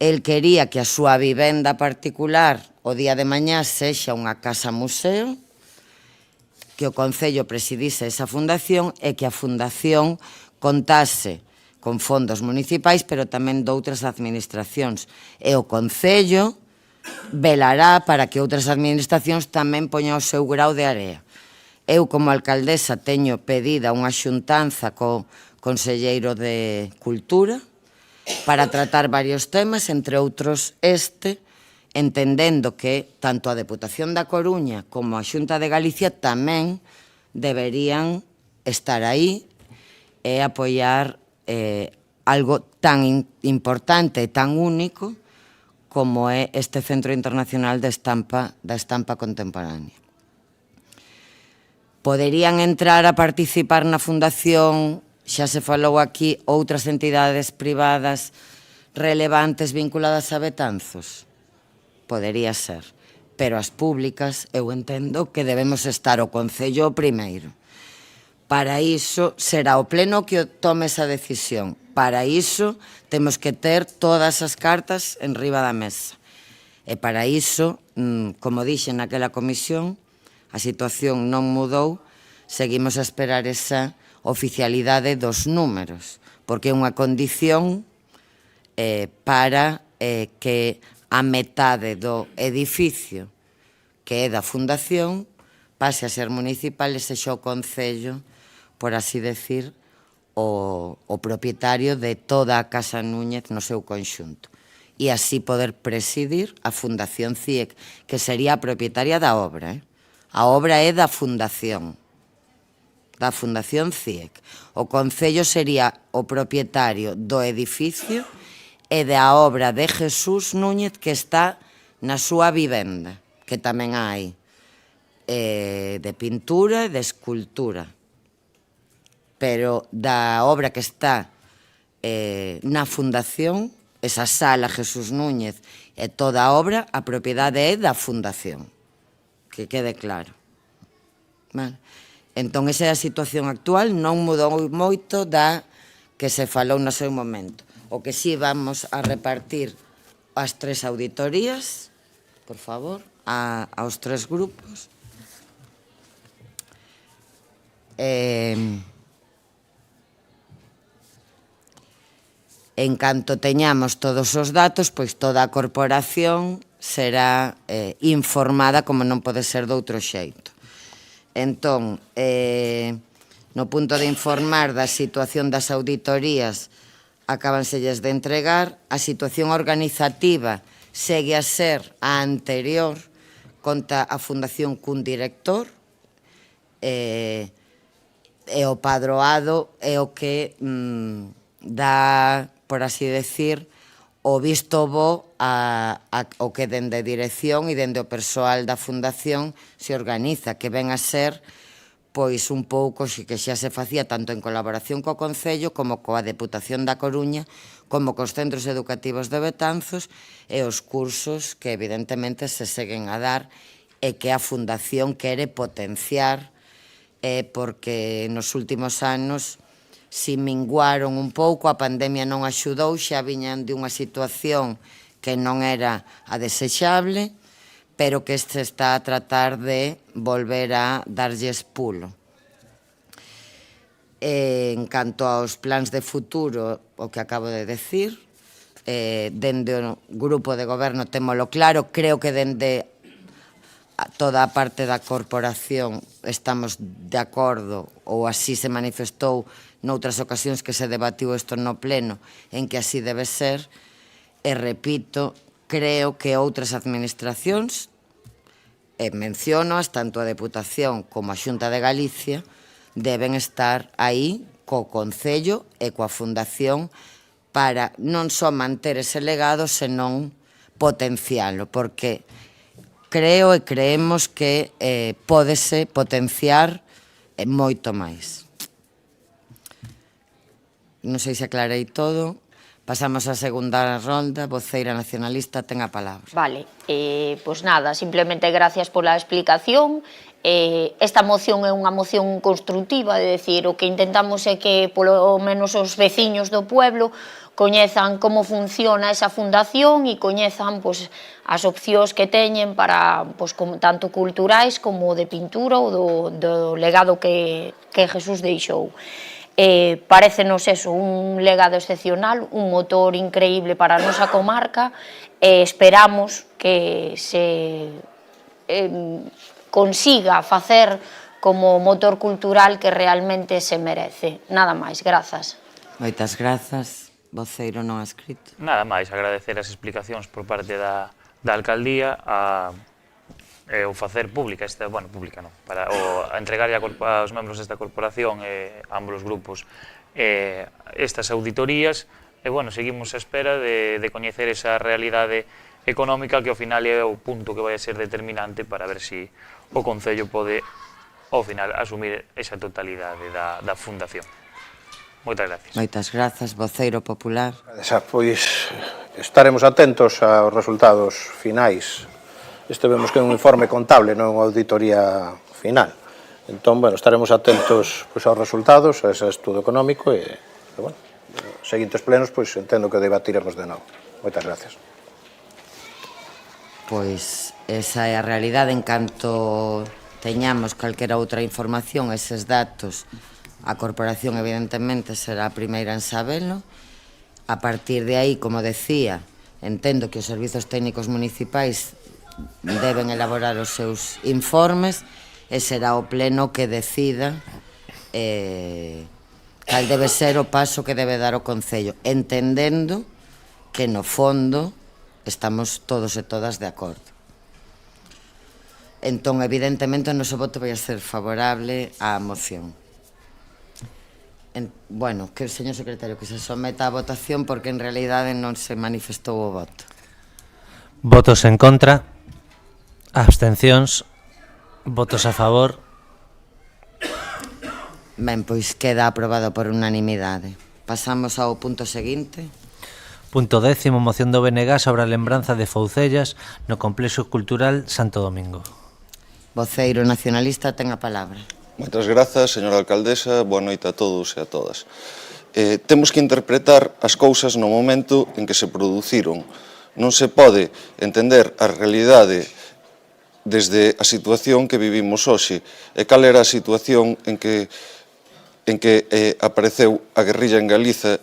El quería que a súa vivenda particular o día de mañá sexa unha casa museo, que o Concello presidise esa fundación e que a fundación contase con fondos municipais, pero tamén doutras administracións. E o Concello velará para que outras administracións tamén poñan o seu grau de area. Eu, como alcaldesa, teño pedida unha xuntanza co conselleiro de Cultura para tratar varios temas, entre outros este, entendendo que tanto a Deputación da Coruña como a Xunta de Galicia tamén deberían estar aí e apoiar algo tan importante e tan único como é este Centro Internacional da Estampa Contemporánea. Poderían entrar a participar na Fundación, xa se falou aquí, outras entidades privadas relevantes vinculadas a Betanzos? Podería ser, pero as públicas eu entendo que debemos estar o Concello o primeiro. Para iso será o Pleno que tome esa decisión. Para iso temos que ter todas as cartas en riba da mesa. E para iso, como dixen naquela comisión, a situación non mudou, seguimos a esperar esa oficialidade dos números, porque é unha condición para que a metade do edificio que é da Fundación pase a ser municipal e sexa o Concello, por así decir, o propietario de toda a Casa Núñez no seu conxunto. E así poder presidir a Fundación CIEC, que sería a propietaria da obra. A obra é da Fundación CIEC. O Concello sería o propietario do edificio e da obra de Jesús Núñez que está na súa vivenda, que tamén hai de pintura e de escultura. Pero da obra que está na Fundación, esa sala Jesús Núñez e toda a obra, a propiedade é da Fundación. Que quede claro. Entón, esa é a situación actual, non mudou moito da que se falou no seu momento. O que sí vamos a repartir as 3 auditorías, por favor, aos 3 grupos. En canto teñamos todos os datos, pois toda a corporación será informada como non pode ser de outro xeito. Entón, no punto de informar da situación das auditorías, acábanselles de entregar, a situación organizativa segue a ser a anterior, conta a Fundación cun director, e o padroado é o que dá, por así decir, o visto bo ao que dende a dirección e dende o persoal da Fundación se organiza, que ven a ser pois un pouco que xa se facía tanto en colaboración co Concello como coa Deputación da Coruña, como cos centros educativos de Betanzos e os cursos que evidentemente se seguen a dar e que a Fundación quere potenciar porque nos últimos anos si minguaron un pouco, a pandemia non axudou, xa viñan de unha situación que non era a desexable, pero que se está a tratar de volver a darlles pulo. En canto aos plans de futuro, o que acabo de decir, dende o grupo de goberno témolo claro, creo que dende toda a parte da corporación estamos de acordo, ou así se manifestou noutras ocasións que se debatiu isto no pleno, en que así debe ser, e repito, creo que outras administracións, e menciónoas, tanto a Deputación como a Xunta de Galicia, deben estar aí co Concello e coa Fundación para non só manter ese legado, senón potencialo, porque creo e creemos que pódese potenciar moito máis. Non sei se aclarei todo. Pasamos á segunda ronda. Voceira nacionalista, ten a palabra. Vale, pois nada, simplemente gracias pola explicación. Esta moción é unha moción constructiva, de decir, o que intentamos é que polo menos os veciños do pueblo coñezan como funciona esa fundación e coñezan as opcións que teñen para tanto culturais como de pintura ou do legado que Jesús deixou. Parécenos eso, un legado excepcional, un motor increíble para a nosa comarca e esperamos que se consiga facer como motor cultural que realmente se merece. Nada máis, grazas. Moitas grazas. Voceiro non ha escrito. Nada máis, agradecer as explicacións por parte da alcaldía o facer pública, pública non, para entregar aos membros desta corporación e a ambos os grupos estas auditorías e, seguimos a espera de coñecer esa realidade económica que ao final é o punto que vai a ser determinante para ver se o Concello pode ao final asumir esa totalidade da fundación. Moitas gracias. Moitas grazas, voceiro popular. Pois estaremos atentos aos resultados finais. Este vemos que é un informe contable, non unha auditoría final. Entón, estaremos atentos aos resultados, a ese estudo económico e, os seguintes plenos, entendo que debatiremos de novo. Moitas gracias. Pois esa é a realidade. En canto teñamos calquera outra información, eses datos, a corporación evidentemente será a primeira en sabelo. A partir de aí, como decía, entendo que os servizos técnicos municipais deben elaborar os seus informes e será o pleno que decida cal debe ser o paso que debe dar o Concello, entendendo que no fondo estamos todos e todas de acordo. Entón, evidentemente, o noso voto vai a ser favorable á moción. Que o señor secretario que se someta á votación porque en realidade non se manifestou o voto. Votos en contra, abstencións, votos a favor. Ben, pois queda aprobado por unanimidade. Pasamos ao punto seguinte. Punto 10, moción do BNG sobre a lembranza de Foucellas no Complexo Cultural Santo Domingo. Voceiro nacionalista, ten a palabra. Moitas grazas, señora alcaldesa, boa noite a todos e a todas. Temos que interpretar as cousas no momento en que se produciron. Non se pode entender a realidade desde a situación que vivimos hoxe. E cal era a situación en que apareceu a guerrilla en Galiza,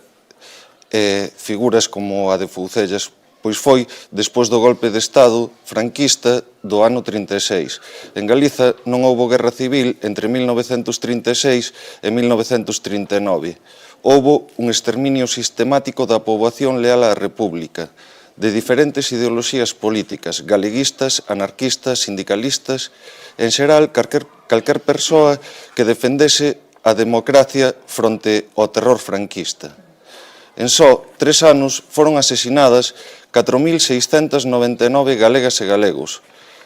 figuras como a de Foucellas? Pois foi despois do golpe de Estado franquista do ano 36. En Galiza non houbo guerra civil entre 1936 e 1939. Houbo un exterminio sistemático da poboación leal á República, de diferentes ideoloxías políticas, galeguistas, anarquistas, sindicalistas, en xeral, calquer persoa que defendese a democracia fronte ao terror franquista. En só 3 anos foron asesinadas 4.699 galegas e galegos.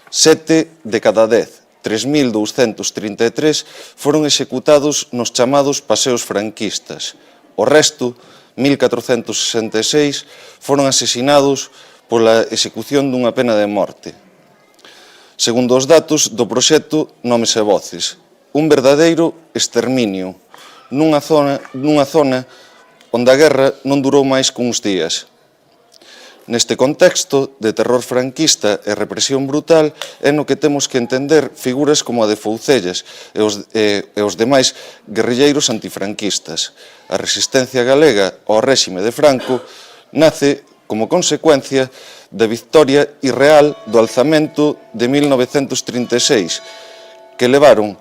7 de cada 10, 3.233, foron executados nos chamados paseos franquistas. O resto, 1.466, foron asesinados pola execución dunha pena de morte. Segundo os datos do proxecto Nomes e Voces, un verdadeiro exterminio nunha zona onde a guerra non durou máis que uns días. Neste contexto de terror franquista e represión brutal é no que temos que entender figuras como a de Foucellas e os demais guerrilleiros antifranquistas. A resistencia galega ao réxime de Franco nace como consecuencia da victoria irreal do alzamento de 1936, que levaron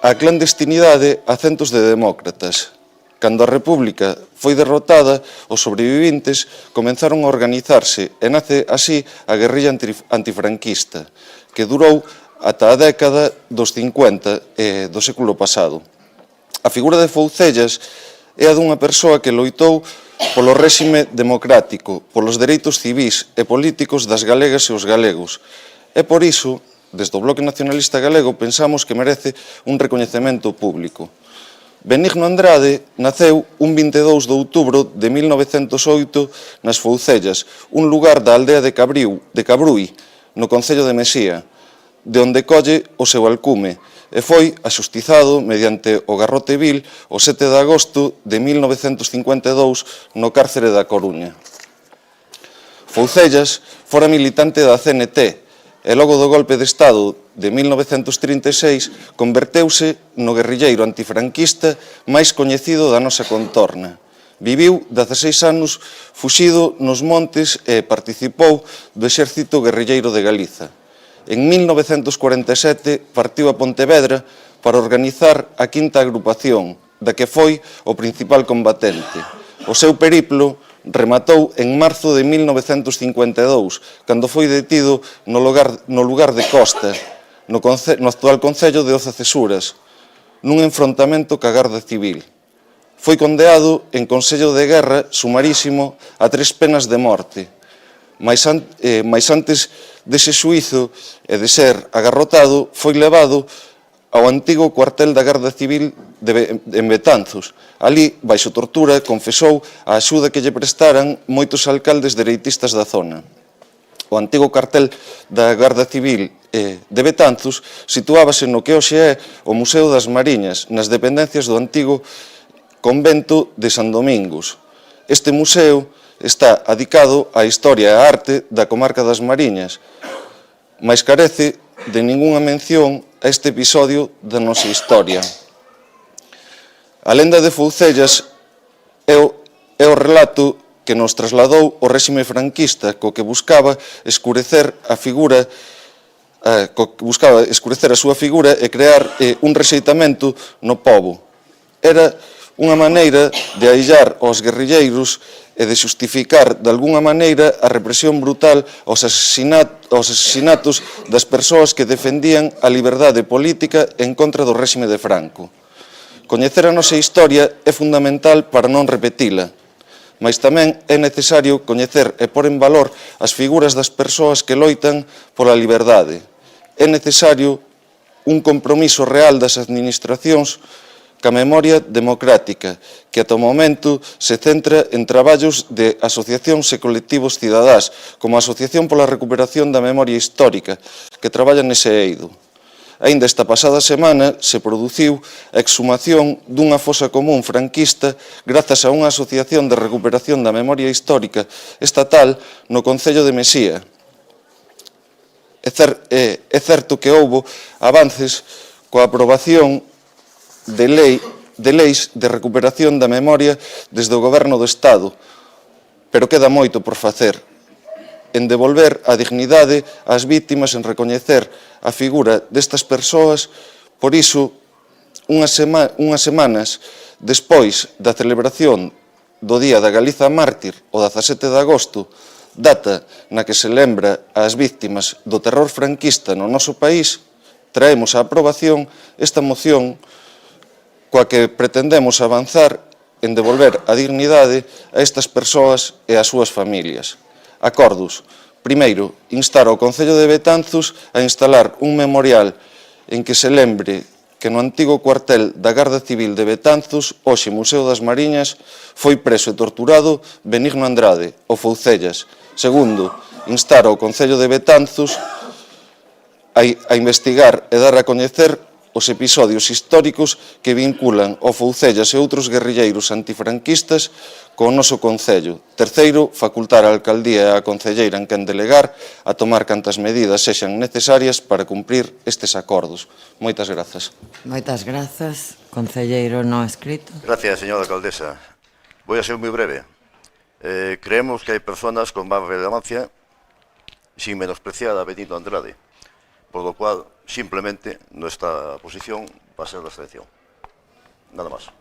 á clandestinidade a centos de demócratas. Cando a República foi derrotada, os sobrevivintes comenzaron a organizarse e nace así a guerrilla antifranquista, que durou ata a década dos 50 do século pasado. A figura de Foucellas é a dunha persoa que loitou polo réxime democrático, polos dereitos civís e políticos das galegas e os galegos. E por iso, desde o Bloque Nacionalista Galego, pensamos que merece un recoñecemento público. Benigno Andrade naceu un 22 de outubro de 1908 nas Foucellas, un lugar da aldea de Cabrui, no concello de Mesía, de onde colle o seu alcume, e foi axustizado mediante o garrote vil o 7 de agosto de 1952 no cárcere da Coruña. Foucellas fora militante da CNT, e logo do golpe de Estado de 1936 converteuse no guerrilleiro antifranquista máis coñecido da nosa contorna. Viviu 16 anos fuxido nos montes e participou do exército guerrilleiro de Galiza. En 1947 partiu a Pontevedra para organizar a quinta agrupación, da que foi o principal combatente. O seu periplo rematou en marzo de 1952, cando foi detido no lugar de Costa, no actual concello de Oza-Cesuras, nun enfrontamento ca Garda Civil. Foi condeado en Consello de Guerra sumarísimo a 3 penas de morte, mais antes dese xuízo e de ser agarrotado, foi levado ao antigo cuartel da Garda Civil en Betanzos. Ali, baixo tortura, confesou a axuda que lle prestaran moitos alcaldes dereitistas da zona. O antigo cuartel da Garda Civil de Betanzos situábase no que hoxe é o Museo das Mariñas, nas dependencias do antigo convento de San Domingos. Este museo está adicado á historia e á arte da comarca das Mariñas, mas carece de ningunha mención a este episodio da nosa historia. A lenda de Foucellas é o relato que nos trasladou o réxime franquista, co que buscaba escurecer a súa figura e crear un rexeitamento no pobo. Era unha maneira de aillar aos guerrilleiros e de xustificar, de algunha maneira, a represión brutal aos asesinatos das persoas que defendían a liberdade política en contra do réxime de Franco. Coñecer a nosa historia é fundamental para non repetila, mas tamén é necesario coñecer e pôr en valor as figuras das persoas que loitan pola liberdade. É necesario un compromiso real das administracións ca memoria democrática, que ata o momento se centra en traballos de asociacións e colectivos cidadás, como a Asociación pola Recuperación da Memoria Histórica, que traballa nese eido. Aínda esta pasada semana se produciu a exhumación dunha fosa común franquista grazas a unha asociación de recuperación da memoria histórica estatal no concello de Mesía. É certo que houbo avances coa aprobación de leis de recuperación da memoria desde o Goberno do Estado, pero queda moito por facer, en devolver a dignidade ás vítimas, en recoñecer a figura destas persoas. Por iso, unhas semanas despois da celebración do Día da Galiza Mártir, o 17 de agosto, data na que se lembra as vítimas do terror franquista no noso país, traemos a aprobación esta moción coa que pretendemos avanzar en devolver a dignidade a estas persoas e ás súas familias. Acordos. Primeiro, instar ao Concello de Betanzos a instalar un memorial en que se lembre que no antigo cuartel da Garda Civil de Betanzos, hoxe Museo das Mariñas, foi preso e torturado Benigno Andrade, o Foucellas. Segundo, instar ao Concello de Betanzos a investigar e dar a coñecer os episodios históricos que vinculan o Foucellas e outros guerrilleiros antifranquistas co noso concello. Terceiro, facultar a alcaldía e a concelleira en quen delegar a tomar cantas medidas sexan necesarias para cumprir estes acordos. Moitas grazas. Moitas grazas. Concelleiro non escrito. Gracias, señora alcaldesa. Voy a ser moi breve. Creemos que hai personas con máis relevancia sin menospreciar a Benigno Andrade, por lo cual, simplemente, nuestra posición va a ser la abstención. Nada más.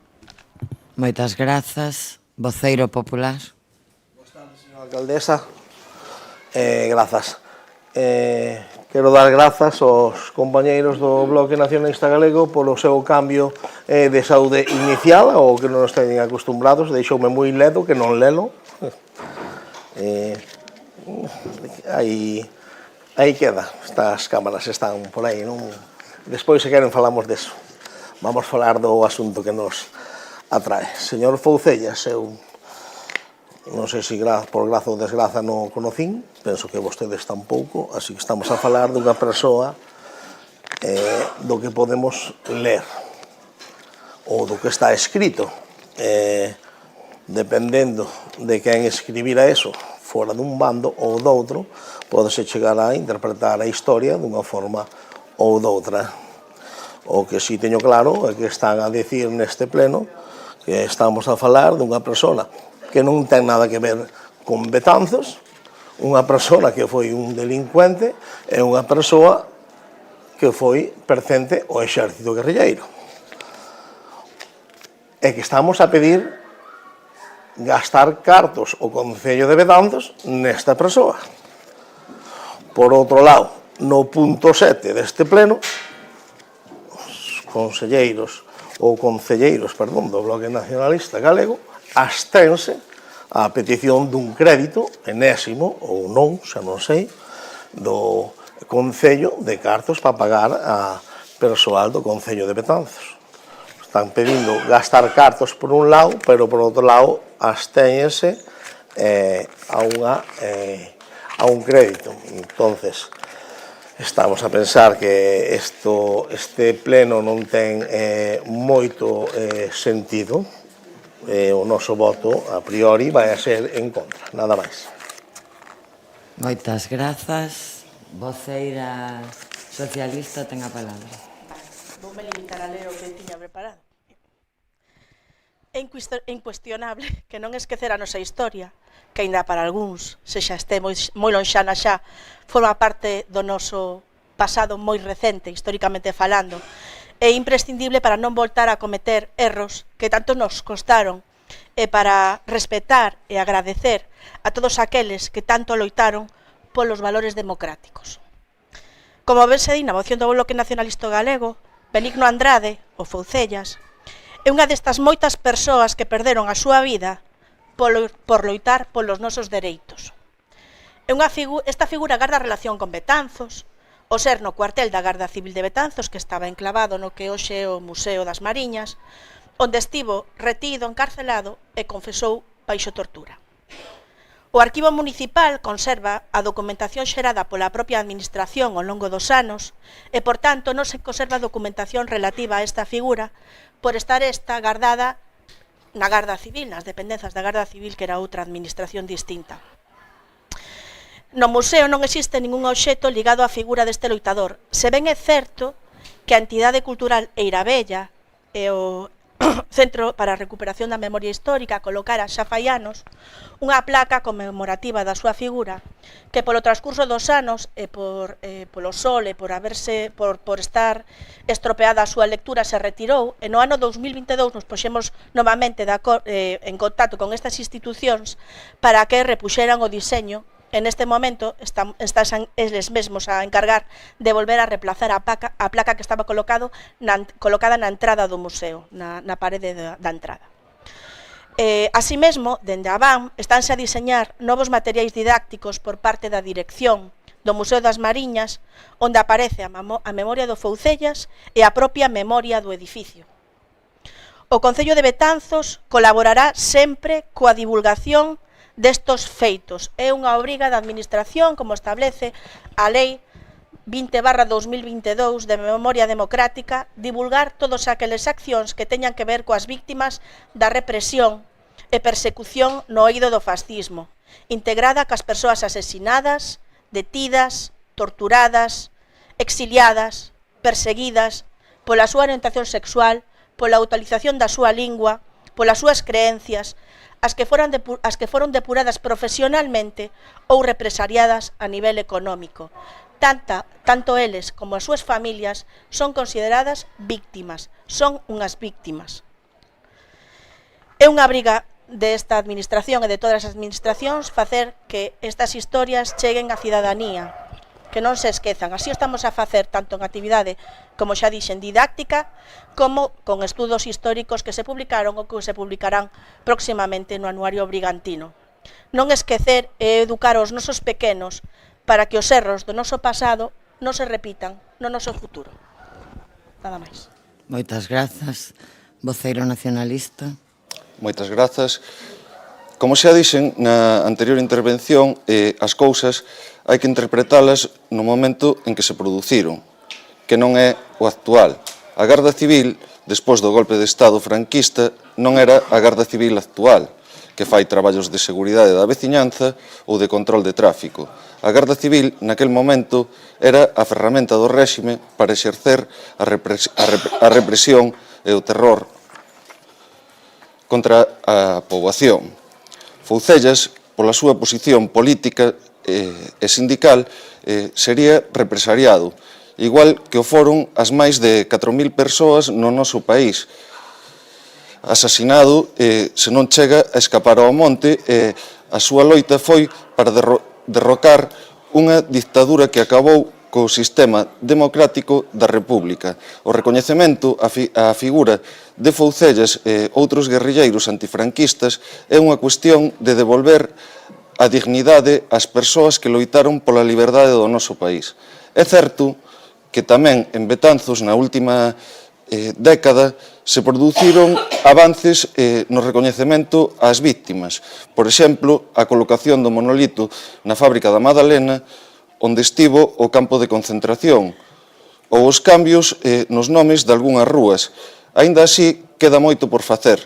Moitas grazas. Voceiro popular. Boas tardes, señora alcaldesa. Grazas. Quero dar grazas aos compañeiros do Bloque Nacionalista Galego polo seu cambio de saúde inicial, ao que non nos teñen acostumbrados. Deixoume moi ledo, que non lelo. Aí queda, estas cámaras están por aí, non? Despois, se queren, falamos deso. Vamos falar do asunto que nos atrae. Señor Foucellas, eu non sei se por graza ou desgraza non o conocín, penso que vostedes tampouco, así que estamos a falar dunha persoa do que podemos ler ou do que está escrito. Dependendo de quen escribira eso, fora dun bando ou doutro, pódese chegar a interpretar a historia dunha forma ou doutra. O que si teño claro é que están a dicir neste pleno que estamos a falar dunha persona que non ten nada que ver con Betanzos, unha persona que foi un delincuente e unha persoa que foi pertence ao exército guerrilleiro. E que estamos a pedir gastar cartos o Concello de Betanzos nesta persoa. Por outro lado, no punto 7 deste pleno, os concelleiros ou concelleiros, perdón, do Bloque Nacionalista Galego abstense a petición dun crédito enésimo ou non, xa non sei, do Concello de cartos para pagar a persoal do Concello de Betanzos. Están pedindo gastar cartos por un lado, pero por outro lado abstense a un crédito. Entonces, estamos a pensar que este pleno non ten moito sentido. O noso voto, a priori, vai a ser en contra. Nada máis. Moitas grazas. Voceira socialista ten a palabra. Voume limitar a ler o que tiña preparado. É incuestionable que non esquecer a nosa historia, que aínda para algúns, se xa este moi lonxana xa, forma parte do noso pasado moi recente, históricamente falando. É imprescindible para non voltar a cometer erros que tanto nos costaron e para respetar e agradecer a todos aqueles que tanto loitaron polos valores democráticos. Como ben se di na moción do Bloque Nacionalista Galego, Benigno Andrade, o Foucellas, é unha destas moitas persoas que perderon a súa vida por loitar polos nosos dereitos. Esta figura garda relación con Betanzos, o ser no cuartel da Garda Civil de Betanzos, que estaba enclavado no que hoxe é o Museo das Mariñas, onde estivo retido, encarcelado e confesou baixo tortura. O Arquivo Municipal conserva a documentación xerada pola propia Administración ao longo dos anos e, por tanto, non se conserva documentación relativa a esta figura por estar esta guardada na Garda Civil, nas dependenzas da Garda Civil, que era outra administración distinta. No museo non existe ningún obxecto ligado á figura deste loitador. Se ben é certo que a entidade cultural Eirabella e o Centro para a Recuperación da Memoria Histórica colocara xa fai anos unha placa conmemorativa da súa figura que polo transcurso dos anos e polo sol e por estar estropeada a súa lectura se retirou e no ano 2022 nos puxemos novamente en contacto con estas institucións para que repuxeran o diseño. En este momento están eles mesmos a encargar de volver a reemplazar a placa que estaba colocada na entrada do museo, na parede da entrada. Así mesmo, dende a BAM, estánse a diseñar novos materiais didácticos por parte da dirección do Museo das Mariñas, onde aparece a memoria do Foucellas e a propia memoria do edificio. O Concello de Betanzos colaborará sempre coa divulgación destos feitos. É unha obriga da Administración, como establece a Lei 20/2022 de Memoria Democrática, divulgar todas aquelas accións que teñan que ver coas víctimas da represión e persecución no eido do fascismo, integrada cas persoas asesinadas, detidas, torturadas, exiliadas, perseguidas pola súa orientación sexual, pola utilización da súa lingua, polas súas creencias, as que foron depuradas profesionalmente ou represaliadas a nivel económico. Tanto eles como as súas familias son consideradas víctimas, son unhas víctimas. É unha obriga desta administración e de todas as administracións facer que estas historias cheguen á cidadanía, que non se esquezan. Así estamos a facer tanto en actividade, como xa dixen, didáctica, como con estudos históricos que se publicaron ou que se publicarán próximamente no Anuario Brigantino. Non esquecer e educar os nosos pequenos para que os erros do noso pasado non se repitan no noso futuro. Nada máis. Moitas grazas. Voceiro nacionalista. Moitas grazas. Como xa dixen na anterior intervención, as cousas hai que interpretalas no momento en que se produciron, que non é o actual. A Garda Civil, despois do golpe de Estado franquista, non era a Garda Civil actual, que fai traballos de seguridade da veciñanza ou de control de tráfico. A Garda Civil, naquel momento, era a ferramenta do réxime para exercer a represión e o terror contra a poboación. Foucellas, pola súa posición política e sindical, sería represariado, igual que o foron as máis de 4.000 persoas no noso país. Asasinado, se non chega a escapar ao monte, a súa loita foi para derrocar unha dictadura que acabou co sistema democrático da República. O recoñecemento á figura de Foucellas e outros guerrilleiros antifranquistas é unha cuestión de devolver a dignidade ás persoas que loitaron pola liberdade do noso país. É certo que tamén en Betanzos, na última década, se produciron avances no recoñecemento ás víctimas. Por exemplo, a colocación do monolito na fábrica da Madalena, onde estivo o campo de concentración, ou os cambios nos nomes de algunhas rúas. Aínda así, queda moito por facer,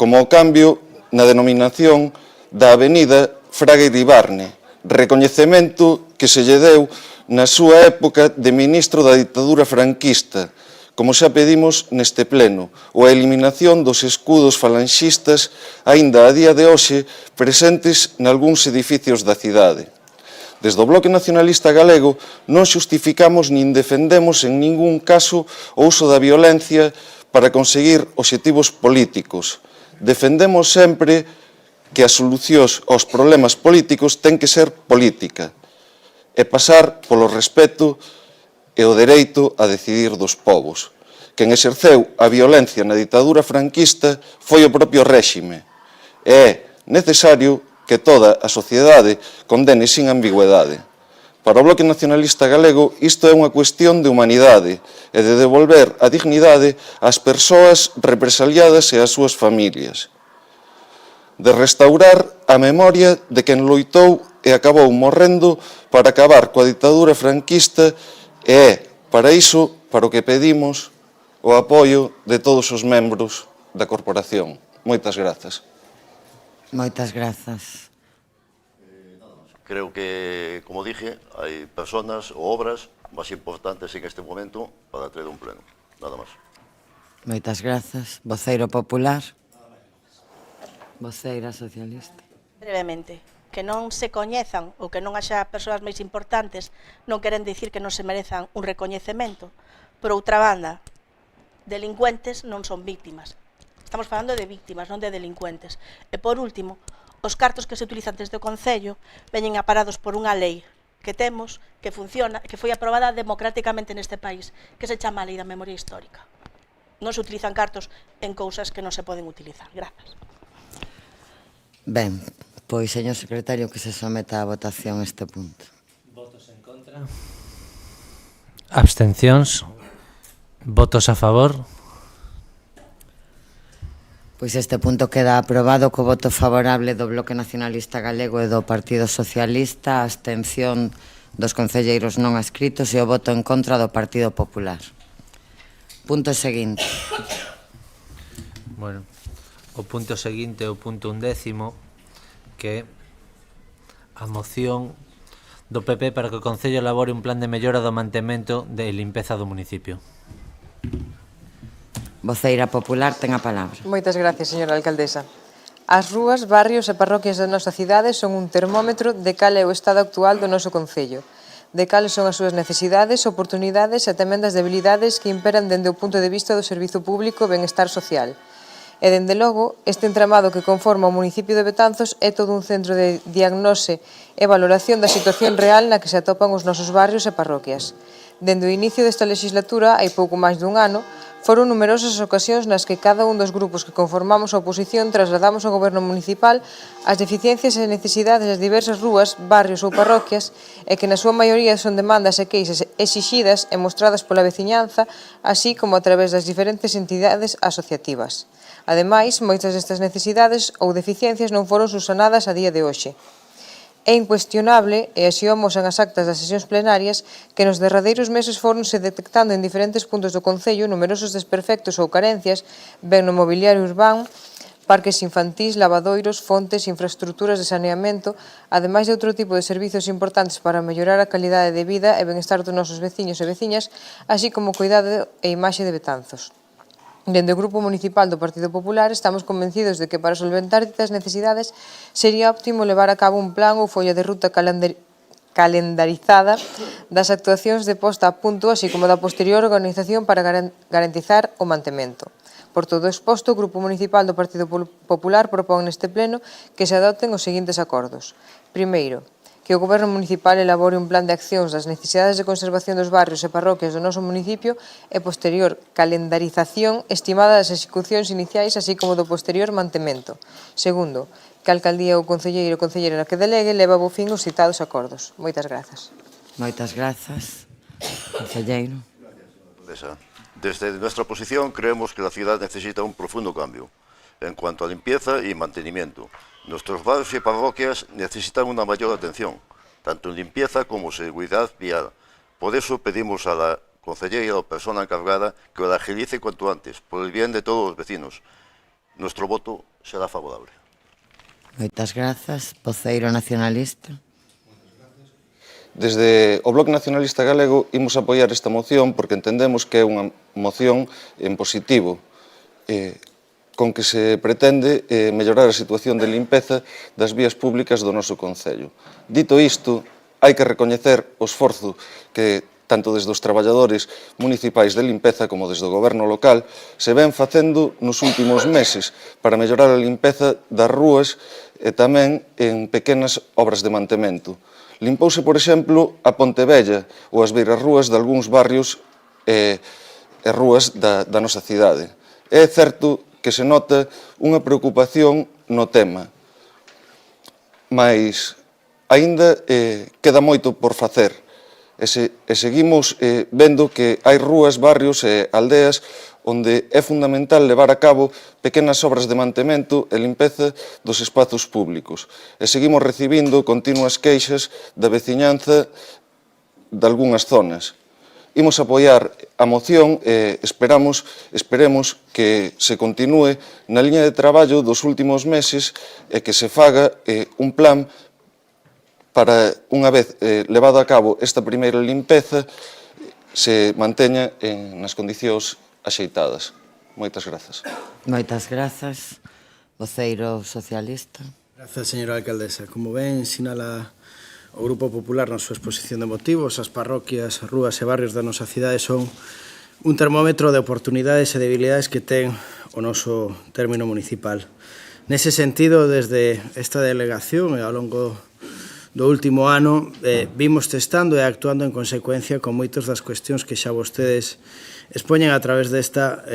como o cambio na denominación da avenida Fraga Iribarne, recoñecemento que se lle deu na súa época de ministro da ditadura franquista, como xa pedimos neste pleno, ou a eliminación dos escudos falanxistas aínda a día de hoxe presentes nalgúns edificios da cidade. Desde o Bloque Nacionalista Galego non xustificamos nin defendemos en ningún caso o uso da violencia para conseguir obxectivos políticos. Defendemos sempre que as solucións aos problemas políticos ten que ser política e pasar polo respeto e o dereito a decidir dos povos. Quen exerceu a violencia na ditadura franquista foi o propio réxime e é necesario que toda a sociedade condene sin ambigüedade. Para o Bloque Nacionalista Galego, isto é unha cuestión de humanidade e de devolver a dignidade ás persoas represaliadas e ás súas familias. de restaurar a memoria de quen loitou e acabou morrendo para acabar coa ditadura franquista e é, para iso, para o que pedimos o apoio de todos os membros da corporación. Moitas grazas. Moitas grazas. Creo que, como dije, hai personas ou obras máis importantes en este momento para traer un pleno. Nada máis. Moitas grazas. Voceiro popular. Voceira socialista. Brevemente, que non se coñezan ou que non haxa persoas máis importantes non queren dicir que non se merezan un recoñecemento. Por outra banda, delincuentes non son víctimas. Estamos falando de víctimas, non de delincuentes. E por último, os cartos que se utilizan desde o Concello veñen aparados por unha lei que temos, que funciona, que foi aprobada democráticamente neste país, que se chama a Lei da Memoria Histórica. Non se utilizan cartos en cousas que non se poden utilizar. Grazas. Ben, pois, señor secretario, que se someta a votación este punto. Votos en contra. Abstencións. Votos a favor. Pois este punto queda aprobado co voto favorable do Bloque Nacionalista Galego e do Partido Socialista, a abstención dos concelleiros non adscritos e o voto en contra do Partido Popular. Punto seguinte. Bueno, o punto seguinte é o punto 11º, que é a moción do PP para que o Concello elabore un plan de mellora do mantemento de limpeza do municipio. Voceira popular, ten a palabra. Moitas gracias, señora alcaldesa. As rúas, barrios e parroquias da nosa cidade son un termómetro de cal é o estado actual do noso concello, de cales son as súas necesidades, oportunidades e tamén das debilidades que imperan dende o punto de vista do servizo público e benestar social. E, dende logo, este entramado que conforma o municipio de Betanzos é todo un centro de diagnose e valoración da situación real na que se atopan os nosos barrios e parroquias. Dende o inicio desta legislatura, hai pouco máis dun ano, foron numerosas as ocasións nas que cada un dos grupos que conformamos a oposición trasladamos ao goberno municipal as deficiencias e necesidades das diversas rúas, barrios ou parroquias e que na súa maioría son demandas e queixas exixidas e mostradas pola veciñanza, así como a través das diferentes entidades asociativas. Ademais, moitas destas necesidades ou deficiencias non foron subsanadas a día de hoxe. É incuestionable, e así o amosan as actas das sesións plenarias, que nos derradeiros meses foronse detectando en diferentes puntos do Concello numerosos desperfectos ou carencias, ben no mobiliario urbano, parques infantís, lavadoiros, fontes, infraestructuras de saneamento, ademais de outro tipo de servizos importantes para mellorar a calidade de vida e benestar dos nosos veciños e veciñas, así como o cuidado e imaxe de Betanzos. Dende o Grupo Municipal do Partido Popular estamos convencidos de que para solventar ditas necesidades sería óptimo levar a cabo un plan ou folla de ruta calendarizada das actuacións de posta a punto, así como da posterior organización para garantizar o mantemento. Por todo exposto, o Grupo Municipal do Partido Popular propón neste pleno que se adopten os seguintes acordos. Primeiro, que o Goberno Municipal elabore un plan de accións das necesidades de conservación dos barrios e parroquias do noso municipio e posterior calendarización estimada das execucións iniciais, así como do posterior mantemento. Segundo, que a alcaldía ou concelleiro ou concelleira que delegue leva a bo fin os citados acordos. Moitas grazas. Moitas grazas. Concelleiro. Desde nuestra posición creemos que la ciudad necesita un profundo cambio en cuanto a limpieza y mantenimiento. Nuestros barrios y parroquias necesitan una mayor atención, tanto en limpieza como seguridad vial. Por eso pedimos a la concellería o persona encargada que lo agilice cuanto antes, por el bien de todos los vecinos. Nuestro voto será favorable. Moitas grazas. Voceiro nacionalista. Desde o Bloque Nacionalista Galego imos apoiar esta moción porque entendemos que é unha moción en positivo, con que se pretende mellorar a situación de limpeza das vías públicas do noso Concello. Dito isto, hai que recoñecer o esforzo que, tanto desde os traballadores municipais de limpeza como desde o goberno local, se ven facendo nos últimos meses para mellorar a limpeza das rúas e tamén en pequenas obras de mantemento. Limpouse, por exemplo, a Ponte Vella ou as beirarrúas de algúns barrios e rúas da nosa cidade. É certo que se nota unha preocupación no tema, mas aínda queda moito por facer e seguimos vendo que hai rúas, barrios e aldeas onde é fundamental levar a cabo pequenas obras de mantemento e limpeza dos espazos públicos. E seguimos recibindo continuas queixas da veciñanza de algunhas zonas. Imos apoiar a moción e esperemos que se continúe na liña de traballo dos últimos meses e que se faga un plan para, unha vez levado a cabo esta primeira limpeza, se manteña nas condicións axeitadas. Moitas grazas. Moitas grazas. Voceiro socialista. Grazas, señora alcaldesa. Como ben sinala o Grupo Popular na súa exposición de motivos, as parroquias, rúas e barrios da nosa cidade son un termómetro de oportunidades e debilidades que ten o noso término municipal. Nese sentido, desde esta delegación e ao longo do último ano, vimos testando e actuando en consecuencia con moitas das cuestións que xa vostedes expoñen a través desta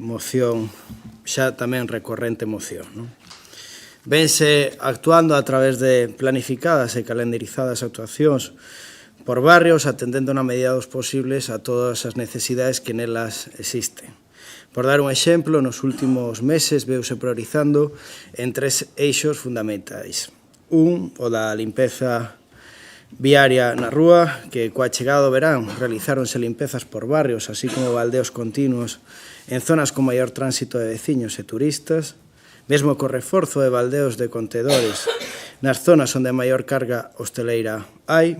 moción, xa tamén recorrente moción, non? Vense actuando a través de planificadas e calendarizadas actuacións por barrios, atendendo na medida dos posibles a todas as necesidades que nelas existen. Por dar un exemplo, nos últimos meses veuse priorizando en 3 eixos fundamentais. Un, o da limpeza viaria na rúa, que coa chegada do verán realizáronse limpezas por barrios, así como baldeos continuos en zonas con maior tránsito de veciños e turistas, mesmo co reforzo de baldeos de contedores nas zonas onde maior carga hosteleira hai.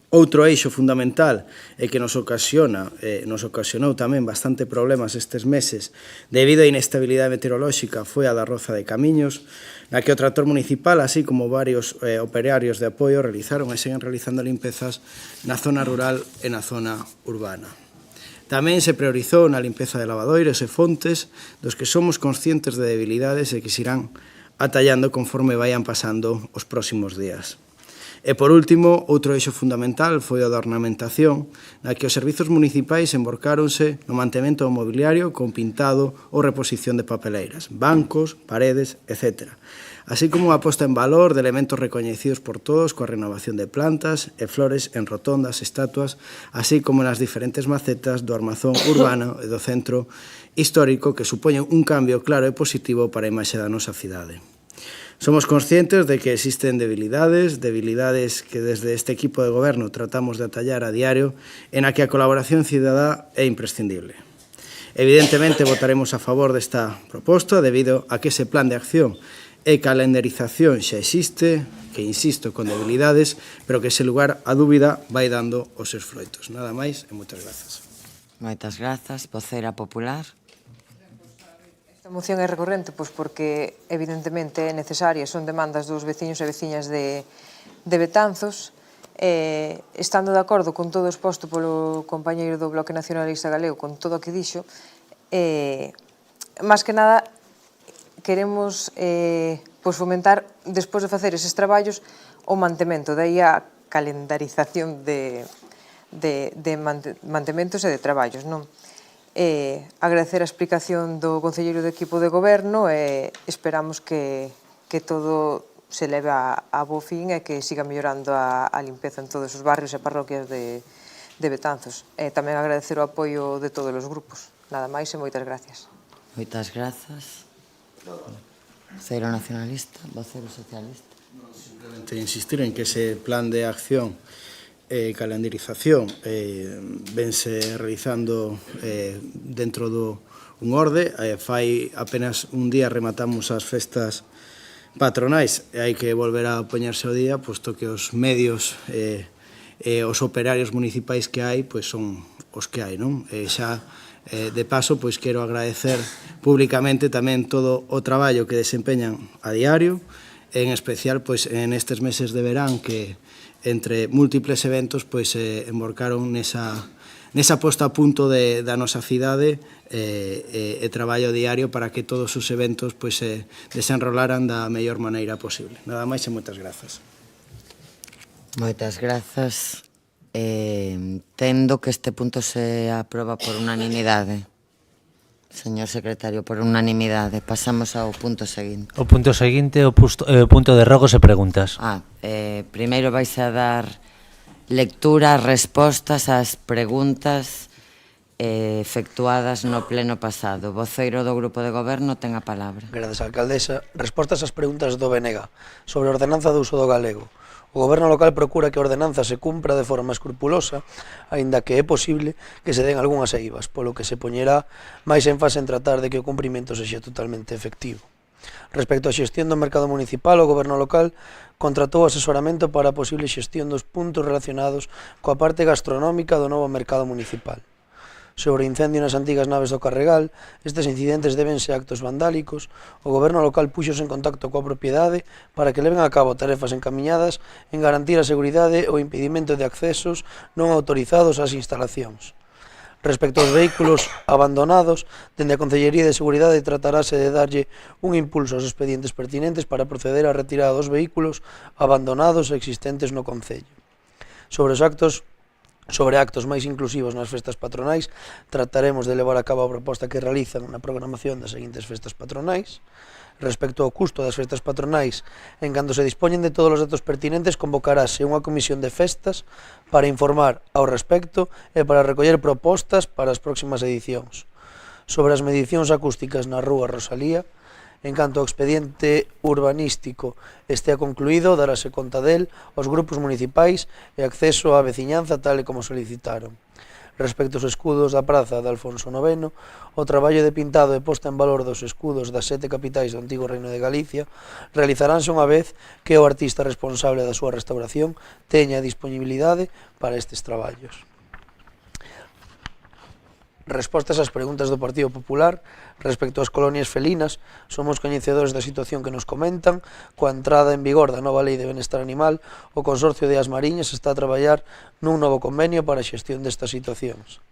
Outro eixo fundamental e que nos ocasionou tamén bastante problemas estes meses debido á inestabilidade meteorolóxica foi a da Roza de Camiños, na que o tractor municipal, así como varios operarios de apoio, realizaron e seguen realizando limpezas na zona rural e na zona urbana. Tamén se priorizou na limpeza de lavadoiros e fontes dos que somos conscientes de debilidades e que se irán atallando conforme vayan pasando os próximos días. E, por último, outro eixo fundamental foi o da ornamentación, na que os servizos municipais emborcáronse no mantemento do mobiliario con pintado ou reposición de papeleiras, bancos, paredes, etc., así como a posta en valor de elementos recoñecidos por todos coa renovación de plantas e flores en rotondas, estatuas, así como nas diferentes macetas do armazón urbano e do centro histórico que supoñen un cambio claro e positivo para a imaxe da nosa cidade. Somos conscientes de que existen debilidades que desde este equipo de goberno tratamos de atallar a diario, en a que a colaboración cidadá é imprescindible. Evidentemente, votaremos a favor desta proposta debido a que ese plan de acción e calendarización xa existe, que insisto, con debilidades, pero que, sen lugar a dúbida, vai dando os seus froitos. Nada máis e moitas grazas. Moitas grazas. Vocera popular. Esta moción é recorrente pois porque evidentemente é necesaria, son demandas dos veciños e veciñas de Betanzos, estando de acordo con todo o exposto polo compañeiro do Bloque Nacionalista Galego, con todo o que dixo, máis que nada queremos fomentar, despois de facer eses traballos, o mantemento, daí a calendarización de mantementos e de traballos, non? Agradecer a explicación do concelleiro do equipo de goberno e esperamos que todo se leve a bo fin e que siga mellorando a limpeza en todos os barrios e parroquias de Betanzos. Tamén agradecer o apoio de todos os grupos. Nada máis e moitas gracias. Moitas grazas. Voceiro nacionalista, voceiro socialista. Simplemente insistir en que ese plan de acción e calendarización vense realizando dentro dun orde. Fai apenas un día rematamos as festas patronais e hai que volver a poñerse ao día, posto que os medios e os operarios municipais que hai son os que hai, non? Xa de paso, quero agradecer públicamente tamén todo o traballo que desempeñan a diario, en especial en estes meses de verán que entre múltiples eventos emborcaron nesa posta a punto da nosa cidade e traballo diario para que todos os eventos se desenrolaran da mellor maneira posible. Nada máis e moitas grazas. Moitas grazas. Tendo que este punto se aproba por unanimidade. Señor secretario, por unanimidade. Pasamos ao punto seguinte. O punto seguinte é o punto de rogos e preguntas. Primeiro vais a dar lectura, respostas ás preguntas efectuadas no pleno pasado. O voceiro do Grupo de Goberno ten a palabra. Grazas, alcaldesa. Respostas ás preguntas do BNG sobre a ordenanza do uso do galego. O Goberno local procura que a ordenanza se cumpra de forma escrupulosa, aínda que é posible que se den algunhas eivas, polo que se poñerá máis énfase en tratar de que o cumprimento sexa totalmente efectivo. Respecto á xestión do mercado municipal, o Goberno local contratou asesoramento para a posible xestión dos puntos relacionados coa parte gastronómica do novo mercado municipal. Sobre o incendio nas antigas naves do Carregal, estes incidentes debense a actos vandálicos, o Goberno local puxose en contacto coa propiedade para que leven a cabo tarefas encamiñadas en garantir a seguridade e o impedimento de accesos non autorizados ás instalacións. Respecto aos vehículos abandonados, dende a Concellería de Seguridade tratarase de darlle un impulso aos expedientes pertinentes para proceder á retirada dos vehículos abandonados existentes no Concello. Sobre actos máis inclusivos nas festas patronais, trataremos de levar a cabo a proposta que realizan na programación das seguintes festas patronais. Respecto ao custo das festas patronais, en canto se dispoñen de todos os datos pertinentes, convocarase unha comisión de festas para informar ao respecto e para recoller propostas para as próximas edicións. Sobre as medicións acústicas na Rúa Rosalía, en canto ao expediente urbanístico estea concluído, darase conta del aos grupos municipais e acceso á veciñanza tal e como solicitaron. Respecto aos escudos da praza de Alfonso IX, o traballo de pintado e posta en valor dos escudos das 7 capitais do antigo Reino de Galicia realizaránse unha vez que o artista responsable da súa restauración teña disponibilidade para estes traballos. Respostas ás preguntas do Partido Popular respecto ás colonias felinas, somos coñecedores da situación que nos comentan. Coa entrada en vigor da nova Lei de Benestar Animal, o Consorcio de As Mariñas está a traballar nun novo convenio para a xestión destas situacións.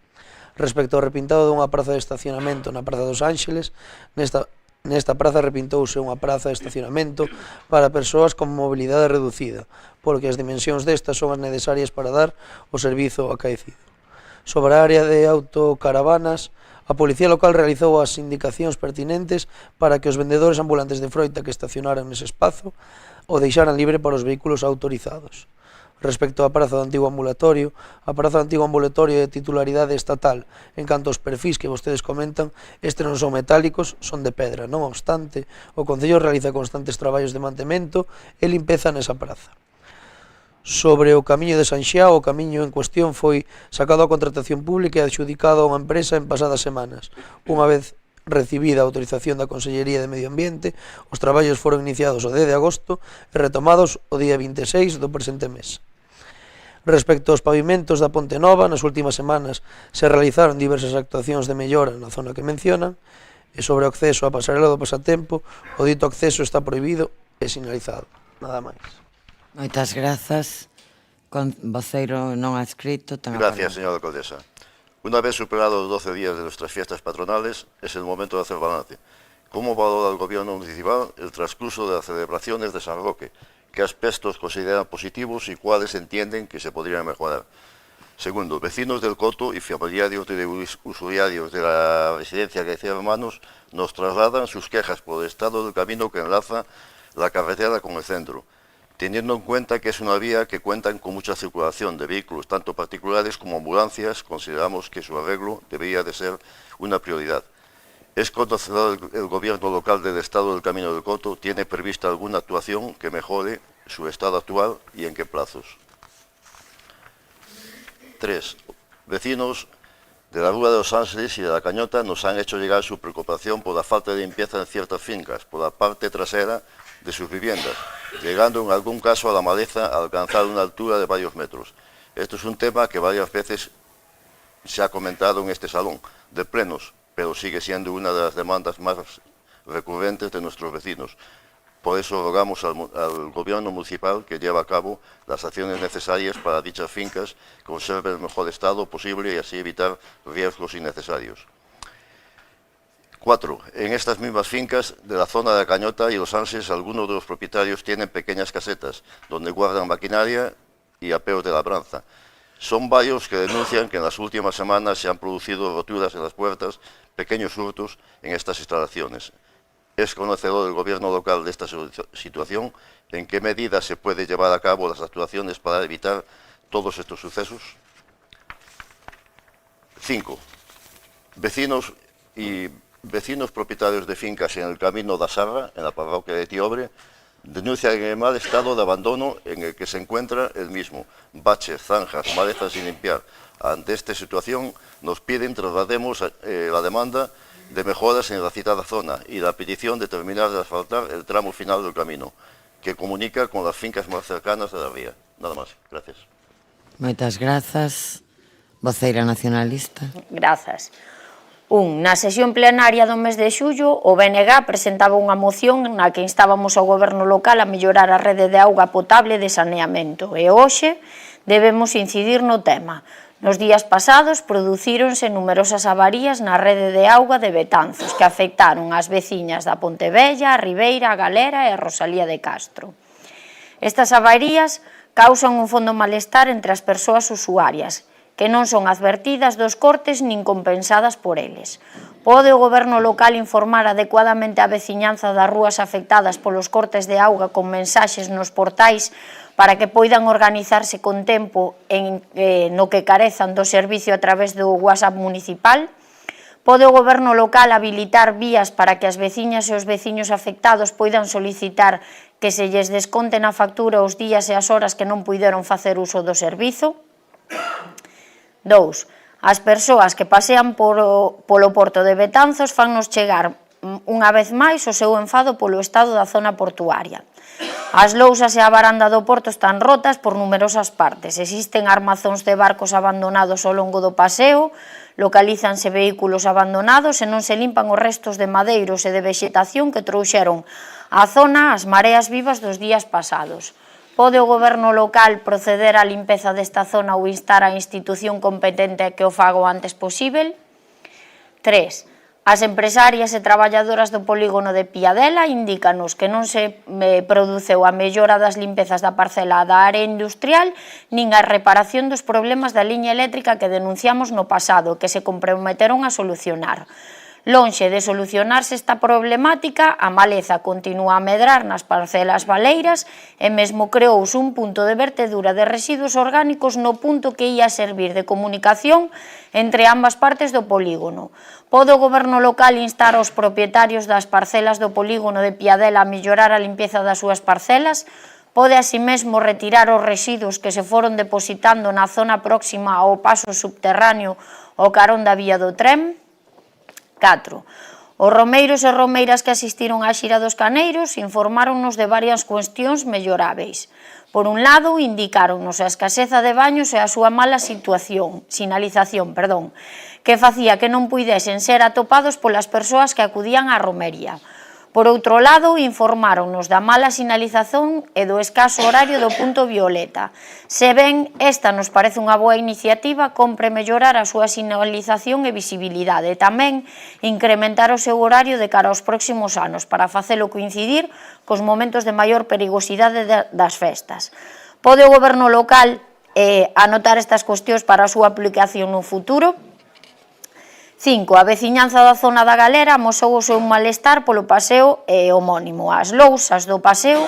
Respecto ao repintado dunha praza de estacionamento na Praza dos Ángeles, nesta praza repintouse unha praza de estacionamento para persoas con mobilidade reducida, porque as dimensións destas son as necesarias para dar o servizo acaecido. Sobre a área de autocaravanas, a Policía Local realizou as indicacións pertinentes para que os vendedores ambulantes de froita que estacionaran nese espazo o deixaran libre para os vehículos autorizados. Respecto á praza do antigo ambulatorio, a praza do antigo ambulatorio é de titularidade estatal, en canto aos perfis que vostedes comentan, estes non son metálicos, son de pedra. Non obstante, o Concello realiza constantes traballos de mantemento e limpeza nesa praza. Sobre o camiño de Sanxiao, o camiño en cuestión foi sacado a contratación pública e adxudicado a unha empresa en pasadas semanas. Unha vez recibida a autorización da Consellería de Medio Ambiente, os traballos foron iniciados o 10 de agosto e retomados o día 26 do presente mes. Respecto aos pavimentos da Ponte Nova, nas últimas semanas se realizaron diversas actuacións de mellora na zona que mencionan, e sobre o acceso á pasarela do pasatempo, o dito acceso está prohibido e sinalizado. Nada máis. Moitas grazas. Voceiro non adscrito. Gracias, señora alcaldesa. Una vez superados los 12 días de nuestras fiestas patronales, es el momento de hacer balance. ¿Cómo valora el Gobierno municipal el transcurso de las celebraciones de San Roque? ¿Qué aspectos consideran positivos y cuáles entienden que se podrían mejorar? Segundo, vecinos del Coto y familiares de usuarios de la residencia García Hermanos nos trasladan sus quejas por el estado del camino que enlaza la carretera con el centro, teniendo en cuenta que es una vía que cuenta con mucha circulación de vehículos, tanto particulares como ambulancias. Consideramos que su arreglo debería de ser una prioridad. ¿Es conocedor el Gobierno local del Estado del Camino del Coto? ¿Tiene prevista alguna actuación que mejore su estado actual y en qué plazos? 3. Vecinos de la Rúa de los Ángeles y de la Cañota nos han hecho llegar su preocupación por la falta de limpieza en ciertas fincas, por la parte trasera de sus viviendas, llegando en algún caso a la maleza a alcanzar una altura de varios metros. Esto es un tema que varias veces se ha comentado en este salón de plenos, pero sigue siendo una de las demandas más recurrentes de nuestros vecinos. Por eso rogamos al Gobierno municipal que lleve a cabo las acciones necesarias para dichas fincas conserven el mejor estado posible y así evitar riesgos innecesarios. 4. En estas mismas fincas de la zona de la Cañota y Los Ángeles, algunos de los propietarios tienen pequeñas casetas donde guardan maquinaria y apeos de labranza. Son varios que denuncian que en las últimas semanas se han producido roturas en las puertas, pequeños hurtos en estas instalaciones. ¿Es conocedor del Gobierno local de esta situación? ¿En qué medida se puede llevar a cabo las actuaciones para evitar todos estos sucesos? 5. Vecinos propietarios de fincas en el Camino da Sarra, en la parroquia de Tiobre, denuncian el mal estado de abandono en el que se encuentra el mismo. Baches, zanjas, malezas sin limpiar. Ante esta situación nos piden traslademos la demanda de mejoras en la citada zona y la petición de terminar de asfaltar el tramo final del camino, que comunica con las fincas más cercanas de la ría. Nada más. Gracias. Moitas grazas. Voceira nacionalista. Grazas. Na sesión plenaria do mes de xullo, o BNG presentaba unha moción na que instábamos ao goberno local a mellorar a rede de auga potable de saneamento. E hoxe debemos incidir no tema. Nos días pasados producíronse numerosas avarías na rede de auga de Betanzos que afectaron as veciñas da Pontevella, a Ribeira, a Galera e a Rosalía de Castro. Estas avarías causan un fondo malestar entre as persoas usuarias, que non son advertidas dos cortes nin compensadas por eles. Pode o goberno local informar adecuadamente a veciñanza das rúas afectadas polos cortes de auga con mensaxes nos portais para que poidan organizarse con tempo no que carezan do servicio a través do WhatsApp municipal? Pode o goberno local habilitar vías para que as veciñas e os veciños afectados poidan solicitar que se lles desconte na factura os días e as horas que non puideron facer uso do servizo? 2. As persoas que pasean polo porto de Betanzos fannos chegar unha vez máis o seu enfado polo estado da zona portuaria. As lousas e a varanda do porto están rotas por numerosas partes. Existen armazóns de barcos abandonados ao longo do paseo, localízanse vehículos abandonados e non se limpan os restos de madeiros e de vexetación que trouxeron á zona as mareas vivas dos días pasados. Pode o goberno local proceder á limpeza desta zona ou instar a institución competente que o faga o antes posível? 3. As empresarias e traballadoras do polígono de Piadela indícanos que non se produceu a mellora das limpezas da parcela da área industrial nin a reparación dos problemas da liña eléctrica que denunciamos no pasado, que se comprometeron a solucionar. Lonxe de solucionarse esta problemática, a maleza continúa a medrar nas parcelas baleiras e mesmo creouse un punto de vertedura de residuos orgánicos no punto que ia servir de comunicación entre ambas partes do polígono. Pode o goberno local instar aos propietarios das parcelas do polígono de Piadela a mellorar a limpeza das súas parcelas? Pode así mesmo retirar os residuos que se foron depositando na zona próxima ao paso subterráneo ao carón da vía do tren? 4. Os romeiros e romeiras que asistiron á xira dos caneiros informáronnos de varias cuestións melloráveis. Por un lado, indicáronnos a escaseza de baños e a súa mala sinalización, que facía que non puidesen ser atopados polas persoas que acudían á romería. Por outro lado, informáronnos da mala sinalización e do escaso horario do punto violeta. Se ben esta nos parece unha boa iniciativa, compre mellorar a súa sinalización e visibilidade e tamén incrementar o seu horario de cara aos próximos anos para facelo coincidir cos momentos de maior perigosidade das festas. Pode o goberno local anotar estas cuestións para a súa aplicación no futuro? 5. A veciñanza da zona da Galera amosou o seu malestar polo paseo homónimo. As lousas do paseo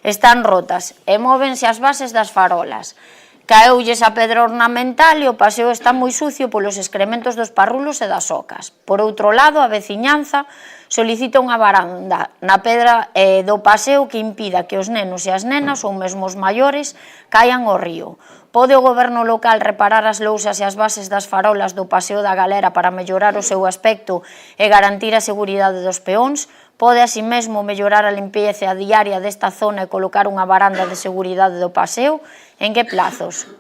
están rotas e móvense as bases das farolas. Caeulles a pedra ornamental e o paseo está moi sucio polos excrementos dos parrulos e das ocas. Por outro lado, a veciñanza solicita unha varanda na pedra do paseo que impida que os nenos e as nenas ou mesmo os maiores caian ao río. Pode o goberno local reparar as lousas e as bases das farolas do paseo da Galera para mellorar o seu aspecto e garantir a seguridade dos peóns? Pode así mesmo mellorar a limpeza diaria desta zona e colocar unha varanda de seguridade do paseo? En que plazos?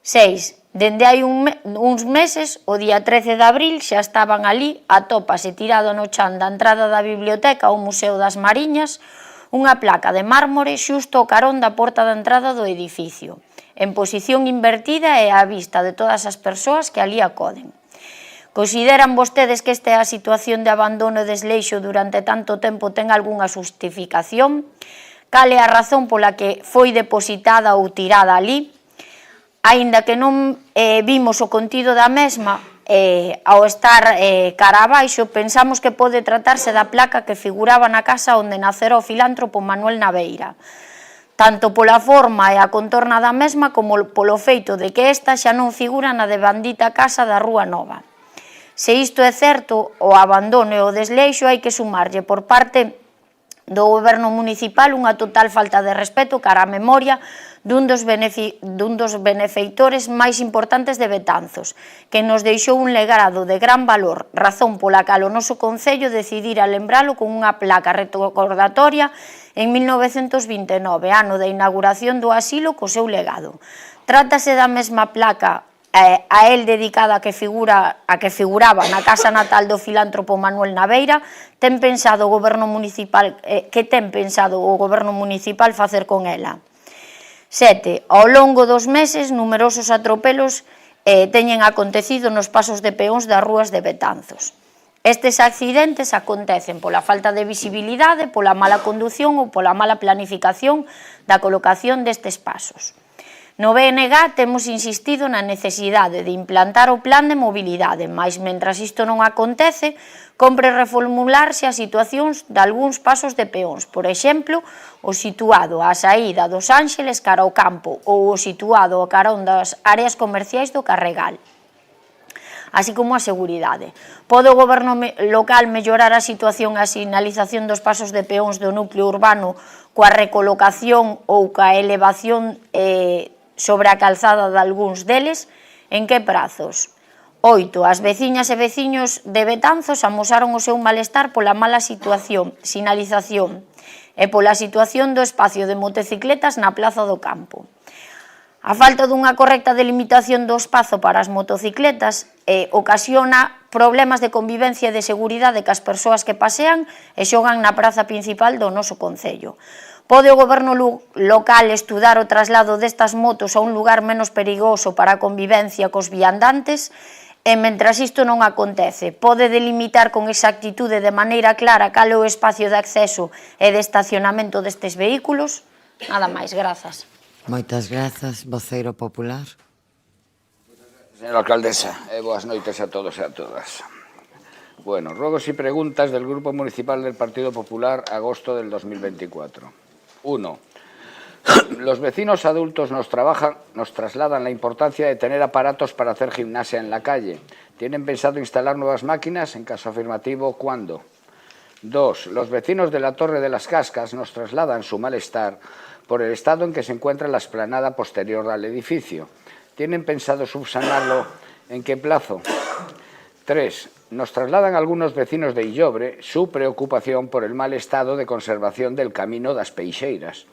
6. Dende hai uns meses, o día 13 de abril, xa estaban ali, atópase tirado no chan da entrada da biblioteca ao Museo das Mariñas, unha placa de mármore xusto ao carón da porta da entrada do edificio, en posición invertida e á vista de todas as persoas que ali acoden. Consideran vostedes que esta situación de abandono e desleixo durante tanto tempo ten algunha justificación? Cal é a razón pola que foi depositada ou tirada ali? Aínda que non vimos o contido da mesma, ao estar cara abaixo, pensamos que pode tratarse da placa que figuraba na casa onde nacera o filántropo Manuel Naveira, tanto pola forma e a contorna da mesma como polo feito de que esta xa non figura na devandita casa da Rúa Nova. Se isto é certo, o abandono e o desleixo hai que sumarlle por parte do goberno municipal unha total falta de respeto cara á memoria dun dos benefeitores máis importantes de Betanzos, que nos deixou un legado de gran valor, razón pola cal o noso Concello decidira lembralo con unha placa recordatoria en 1929, ano da inauguración do asilo co seu legado. Trátase da mesma placa a él dedicada a que figuraba na casa natal do filántropo Manuel Naveira, que ten pensado o goberno municipal facer con ela. 7. Ao longo dos meses, numerosos atropelos teñen acontecido nos pasos de peóns das rúas de Betanzos. Estes accidentes acontecen pola falta de visibilidade, pola mala condución ou pola mala planificación da colocación destes pasos. No BNG temos insistido na necesidade de implantar o plan de mobilidade, mas mentras isto non acontece, compre reformularse as situacións de algúns pasos de peóns, por exemplo, o situado á saída dos Ángeles cara ao campo ou o situado ao carón das áreas comerciais do Carregal, así como a seguridade. Pode o goberno local mellorar a situación e a sinalización dos pasos de peóns do núcleo urbano coa recolocación ou coa elevación sobre a calzada de algúns deles? En que prazos? 8. As veciñas e veciños de Betanzos amosaron o seu malestar pola mala situación, sinalización e pola situación do espacio de motocicletas na Plaza do Campo. A falta dunha correcta delimitación do espazo para as motocicletas ocasiona problemas de convivencia e de seguridade que as persoas que pasean e xogan na praza principal do noso Concello. Pode o goberno local estudar o traslado destas motos a un lugar menos perigoso para a convivencia cos viandantes? E mentras isto non acontece, pode delimitar con exactitude de maneira clara cal é o espacio de acceso e de estacionamento destes vehículos? Nada máis, grazas. Moitas grazas, voceiro popular. Señora alcaldesa, boas noites a todos e a todas. Bueno, ruegos y preguntas del Grupo Municipal del Partido Popular, agosto del 2024. 1. Los vecinos adultos nos trasladan la importancia de tener aparatos para hacer gimnasia en la calle. ¿Tienen pensado instalar nuevas máquinas? En caso afirmativo, ¿cuándo? 2. Los vecinos de la Torre de las Cascas nos trasladan su malestar por el estado en que se encuentra la explanada posterior al edificio. ¿Tienen pensado subsanarlo? ¿En qué plazo? 3. Nos trasladan algunos vecinos de Illobre su preocupación por el mal estado de conservación del Camino das Peixeiras,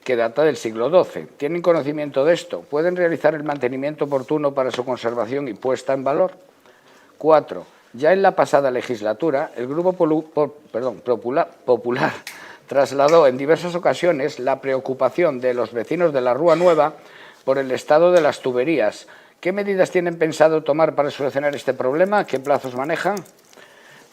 que data del siglo XII. ¿Tienen conocimiento de esto? ¿Pueden realizar el mantenimiento oportuno para su conservación y puesta en valor? 4. Ya en la pasada legislatura, el Grupo Popular trasladó en diversas ocasiones la preocupación de los vecinos de la Rúa Nueva por el estado de las tuberías. ¿Qué medidas tienen pensado tomar para solucionar este problema? ¿Qué plazos manejan?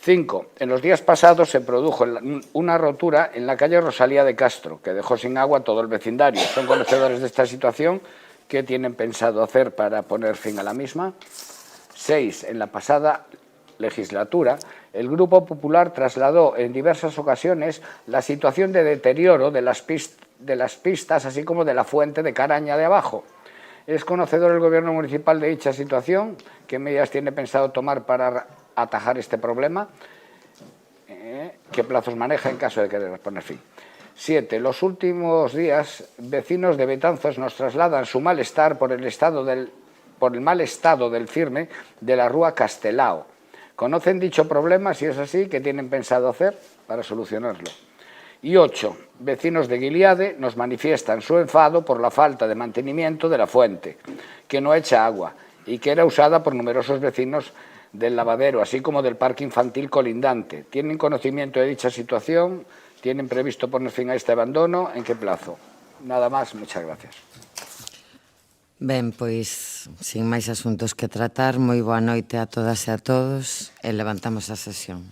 5. En los días pasados se produjo una rotura en la calle Rosalía de Castro, que dejó sin agua todo el vecindario. ¿Son conocedores de esta situación? ¿Qué tienen pensado hacer para poner fin a la misma? 6. En la pasada legislatura, el Grupo Popular trasladó en diversas ocasiones la situación de deterioro de las pistas, así como de la fuente de Caraña de abajo. ¿Es conocedor el Gobierno municipal de dicha situación? ¿Qué medidas tiene pensado tomar para atajar este problema? ¿Qué plazos maneja en caso de querer poner fin? 7. Los últimos días, vecinos de Betanzos nos trasladan su malestar por el mal estado del firme de la Rúa Castelao. ¿Conocen dicho problema? Si es así, ¿qué tienen pensado hacer para solucionarlo? Y 8. Vecinos de Guiliade nos manifiestan su enfado por la falta de mantenimiento de la fuente, que no echa agua y que era usada por numerosos vecinos del lavadero, así como del parque infantil colindante. ¿Tienen conocimiento de dicha situación? ¿Tienen previsto poner fin a este abandono? ¿En qué plazo? Nada más, muchas gracias. Ben, pois, sin máis asuntos que tratar, moi boa noite a todas e a todos e levantamos a sesión.